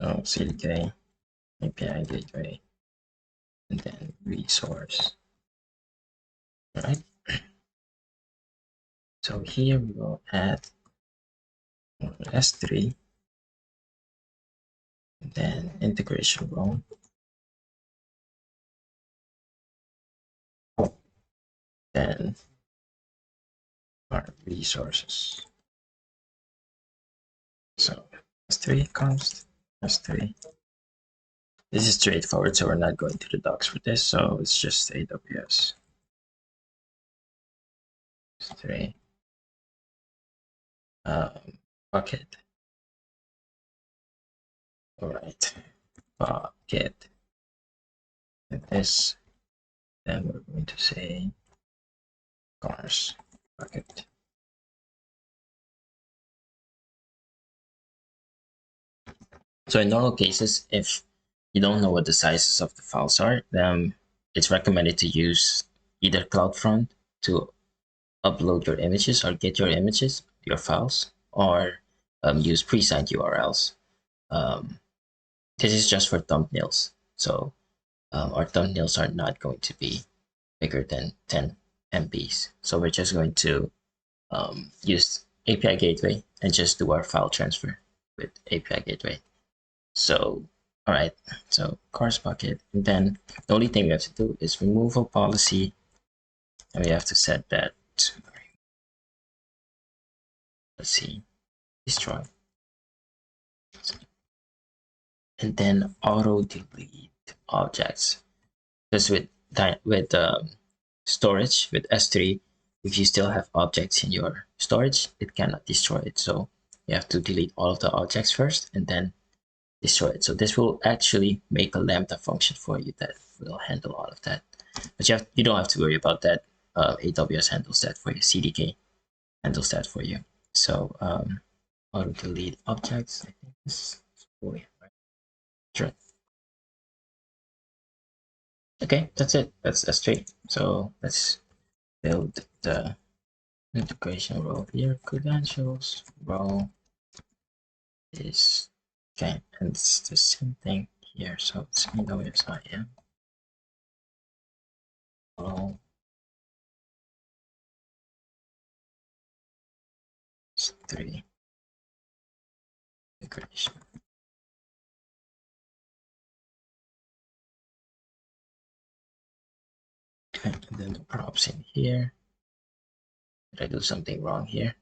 So CDK, API gateway, and then resource. All right. So here we will add S3, and then integration role. Then our resources. So S3 const S3. This is straightforward, so we're not going to the docs for this. So it's just AWS S3 bucket. All right, bucket. And this, then we're going to say cars bucket. So in normal cases, if you don't know what the sizes of the files are, then it's recommended to use either CloudFront to upload your images or get your images, your files, or use pre-signed URLs. This is just for thumbnails. So our thumbnails are not going to be bigger than 10 MBs. So we're just going to use API gateway and just do our file transfer with API gateway. So, all right, so cars bucket, and then the only thing we have to do is removal policy, and we have to set that to, let's see, destroy, and then auto delete objects. Because with storage with S3, if you still have objects in your storage, it cannot destroy it. So you have to delete all of the objects first and then destroy it. So this will actually make a lambda function for you that will handle all of that. But you don't have to worry about that. AWS handles that for you. CDK handles that for you. So auto delete objects. I think this is for you, right? Sure. Okay, that's it. That's S3. So let's build the integration role here. Credentials role is okay, and it's the same thing here. So it's AWS IAM role is 3 integration. Okay, and then the props in here. Did I do something wrong here?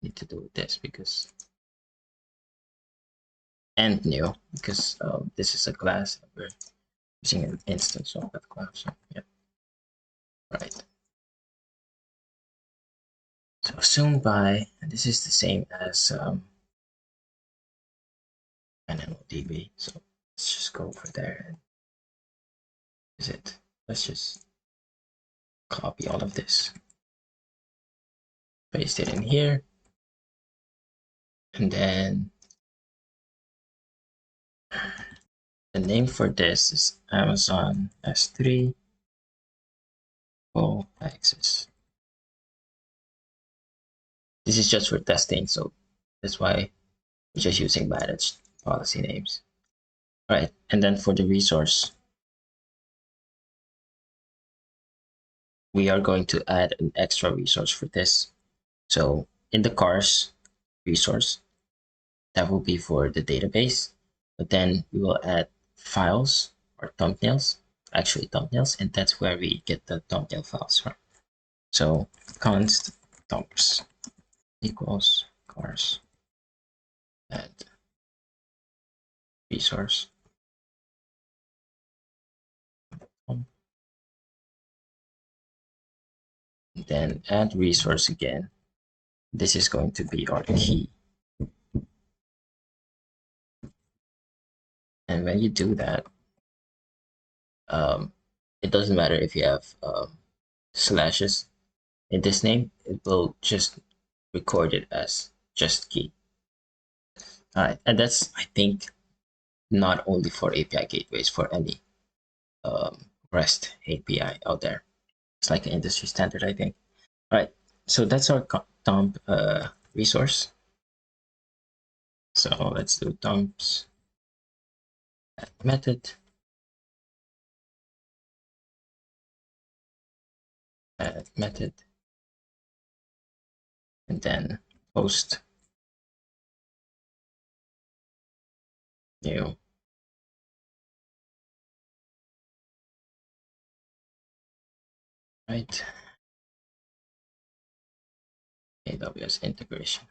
Need to do this because and new because this is a class and we're using an instance of that class. So yeah, right. So assume by, and this is the same as DB. So let's just go over there and use it. Let's just copy all of this, paste it in here, and then the name for this is Amazon S3 full access. This is just for testing, so that's why we're just using managed policy names. All right, and then for the resource, we are going to add an extra resource for this. So in the cars resource, that will be for the database, but then we will add files or thumbnails, actually thumbnails, and that's where we get the thumbnail files from. So const thumbs equals cars add resource. Then add resource again. This is going to be our key. And when you do that, it doesn't matter if you have slashes in this name, it will just record it as just key. All right, and that's, I think, not only for API gateways, for any REST API out there. It's like an industry standard, I think. All right, so that's our dump resource. So let's do dumps method, method, and then post new. Right, AWS integration.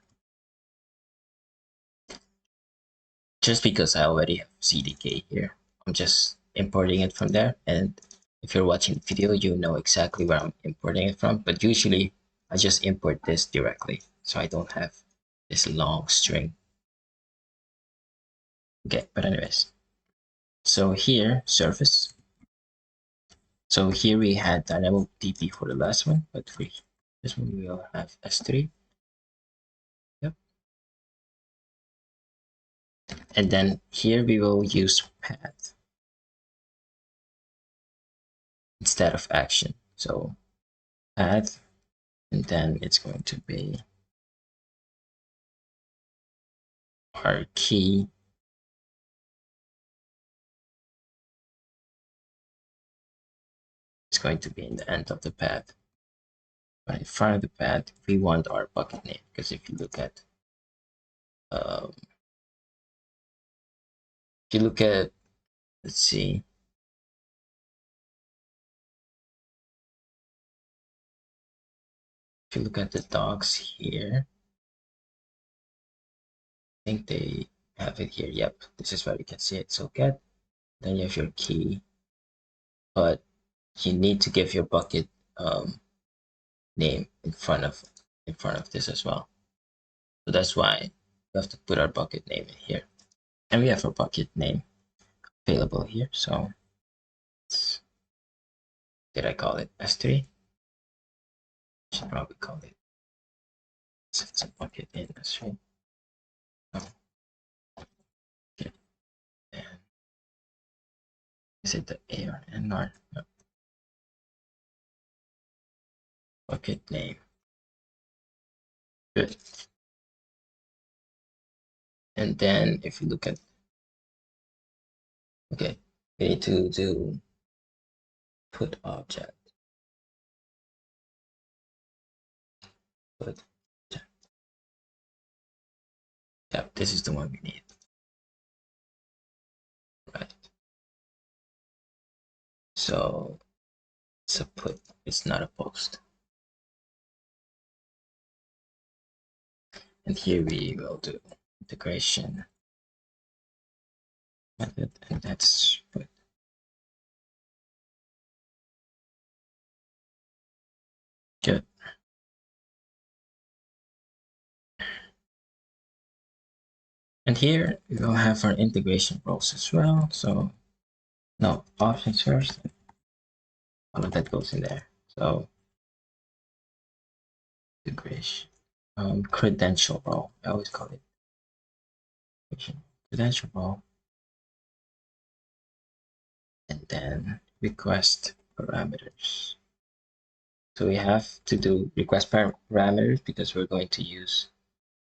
Just because I already have CDK here, I'm just importing it from there. And if you're watching the video, you know exactly where I'm importing it from. But usually I just import this directly, so I don't have this long string. Okay, but anyways, so here, service. So here we had DynamoDB for the last one, but for this one we will have S3. Yep. And then here we will use path instead of action. So path, and then it's going to be our key. It's going to be in the end of the path. But in front of the path, we want our bucket name, because if you look at let's see, if you look at the docs here, I think they have it here. Yep, this is where you can see it. So get, then you have your key, but you need to give your bucket name in front of this as well. So that's why we have to put our bucket name in here, and we have our bucket name available here. So did I call it S3? Should probably call it. It's a bucket in S3. Oh. Okay. And is it the A or N or no? Bucket name. Good. And then if you look at, okay, we need to do put object. Put object. Yep, this is the one we need. Right. So it's a put, it's not a post. And here we will do integration method, and that's put. Good. And here we will have our integration roles as well. So no, options first. All of that goes in there. So integration, credential role. I always call it credential role. And then request parameters. So we have to do request parameters because we're going to use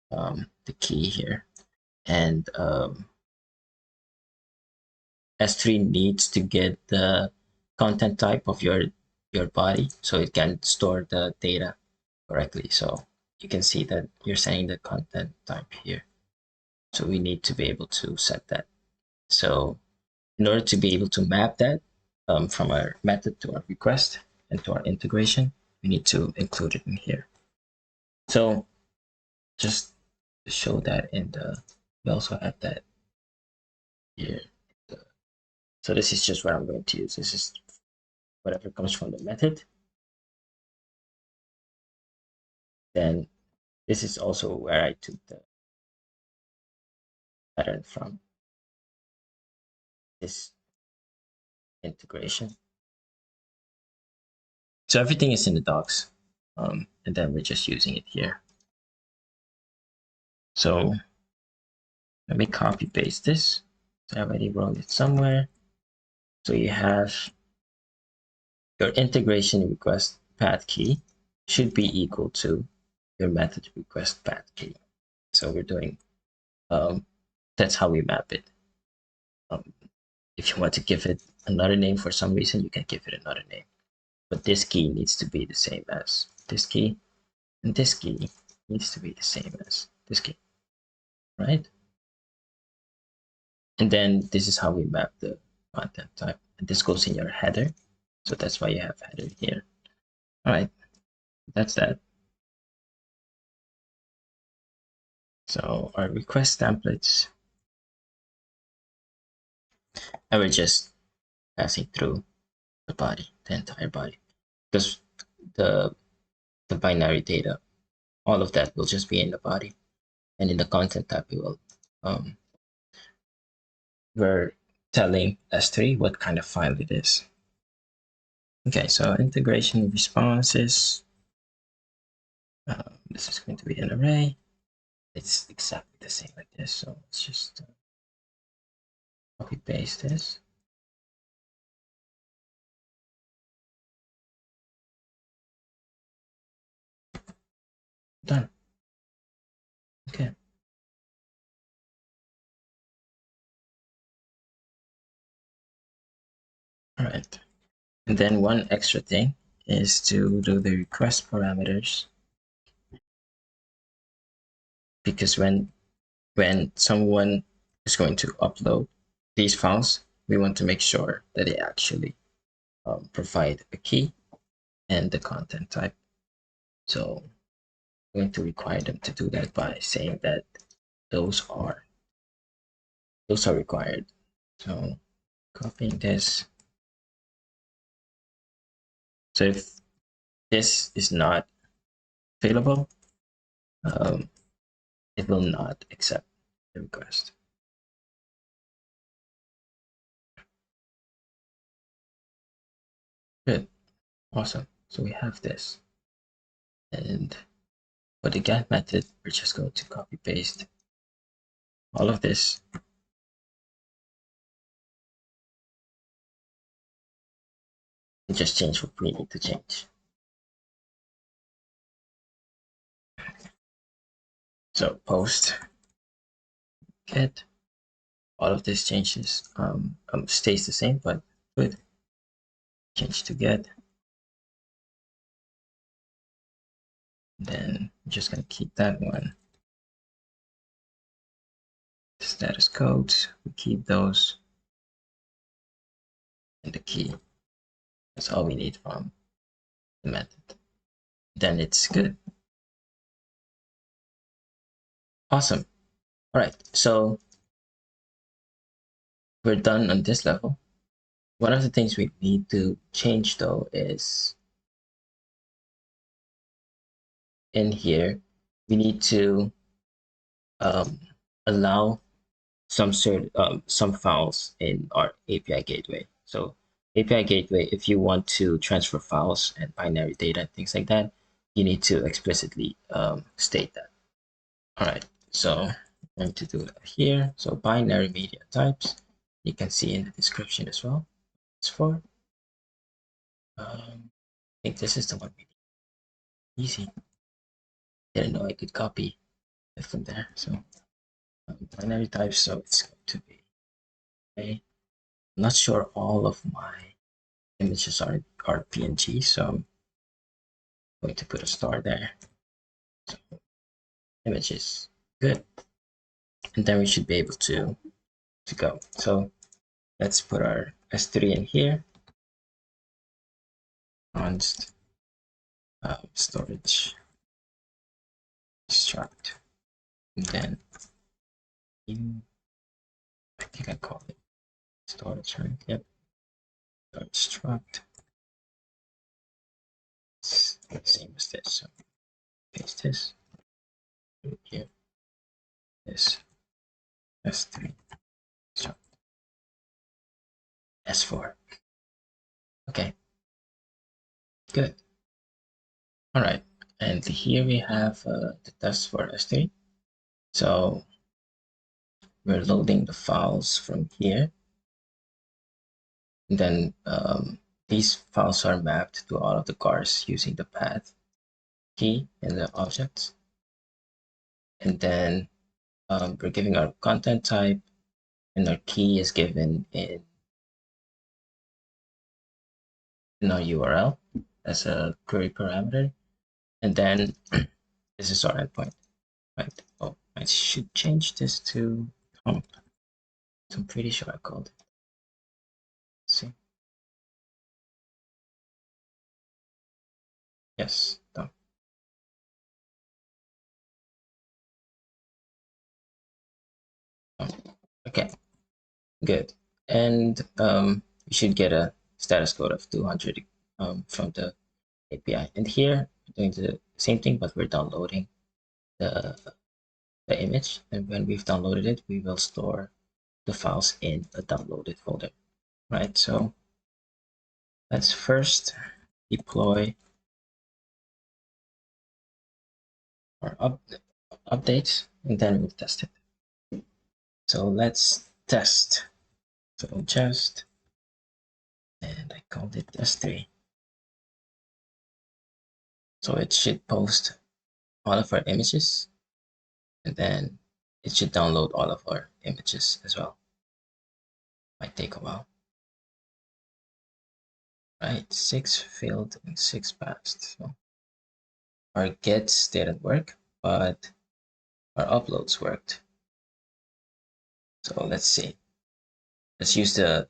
the key here. And S3 needs to get the content type of your body so it can store the data correctly. So you can see that you're setting the content type here. So we need to be able to set that. So in order to be able to map that from our method to our request and to our integration, we need to include it in here. So just to show that in the, we also have that here. So this is just what I'm going to use. This is whatever comes from the method. Then this is also where I took the pattern from, this integration. So everything is in the docs, and then we're just using it here. So let me copy paste this. So I already wrote it somewhere. So you have your integration request path key should be equal to your method request path key. So we're doing, that's how we map it. If you want to give it another name for some reason, you can give it another name. But this key needs to be the same as this key, and this key needs to be the same as this key, right? And then this is how we map the content type. And this goes in your header. So that's why you have header here. All right, that's that. So our request templates, I will just passing through the body, the entire body, because the binary data, all of that will just be in the body, and in the content type, we will we're telling S3 what kind of file it is. Okay, so integration responses. This is going to be an array. It's exactly the same like this. So let's just copy paste this. Done. Okay. All right. And then one extra thing is to do the request parameters, because when someone is going to upload these files, we want to make sure that they actually provide a key and the content type. So I'm going to require them to do that by saying that those are required. So copying this. So if this is not available, it will not accept the request. Good, awesome. So we have this, and for the get method, we're just going to copy paste all of this. And just change what we need to change. So post get, all of this changes, stays the same, but good. Change to get. Then I'm just gonna keep that one. Status codes, we keep those. And the key. That's all we need from the method. Then it's good. Awesome. All right, so we're done on this level. One of the things we need to change though is in here, we need to allow some files in our API gateway. So API gateway, if you want to transfer files and binary data, things like that, you need to explicitly state that. All right, so I'm going to do that here. So binary media types, you can see in the description as well. It's for, I think this is the one we need. Easy. Didn't know I could copy it from there. So binary types, so it's going to be okay. I'm not sure all of my images are PNG, so I'm going to put a star there. So images, good. And then we should be able to go. So let's put our S3 in here. Const storage struct. And then I think I call it storage, right? Yep. Storage struct. It's the same as this. So paste this here. This S3 struct. S4. Okay. Good. All right. And here we have the test for S3. So we're loading the files from here. And then these files are mapped to all of the cars using the path key in the objects. And then we're giving our content type, and our key is given in our URL as a query parameter. And then this is our endpoint, right? Oh, I should change this to Tom. I'm pretty sure I called it. Let's see. Yes, Tom. Okay, good. And we should get a status code of 200 from the API. And here, we're doing the same thing, but we're downloading the image. And when we've downloaded it, we will store the files in a downloaded folder, right? So let's first deploy our updates, and then we'll test it. So let's test. So just, and I called it test3. So it should post all of our images, and then it should download all of our images as well. Might take a while. Right, 6 failed and 6 passed. So our gets didn't work, but our uploads worked. So let's see. Let's use the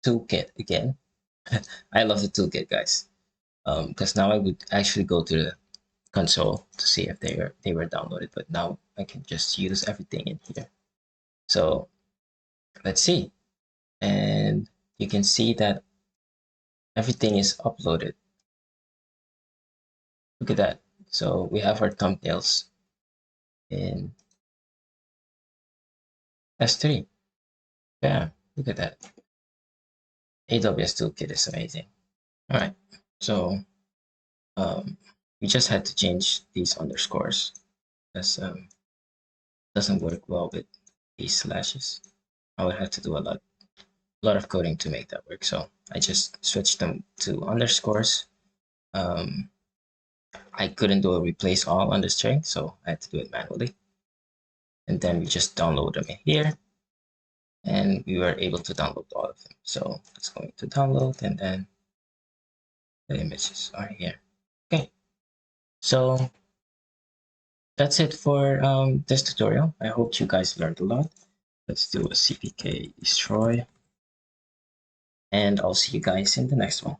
toolkit again. I love the toolkit, guys, because now I would actually go to the console to see if they were downloaded, but now I can just use everything in here. So let's see, and you can see that everything is uploaded. Look at that. So we have our thumbnails in S3. Yeah, look at that. AWS Toolkit is amazing. All right, so we just had to change these underscores because doesn't work well with these slashes. I would have to do a lot of coding to make that work. So I just switched them to underscores. I couldn't do a replace all on the string, so I had to do it manually. And then we just download them in here, and we were able to download all of them. So it's going to download, and then the images are here. Okay, so that's it for this tutorial. I hope you guys learned a lot. Let's do a CDK destroy, and I'll see you guys in the next one.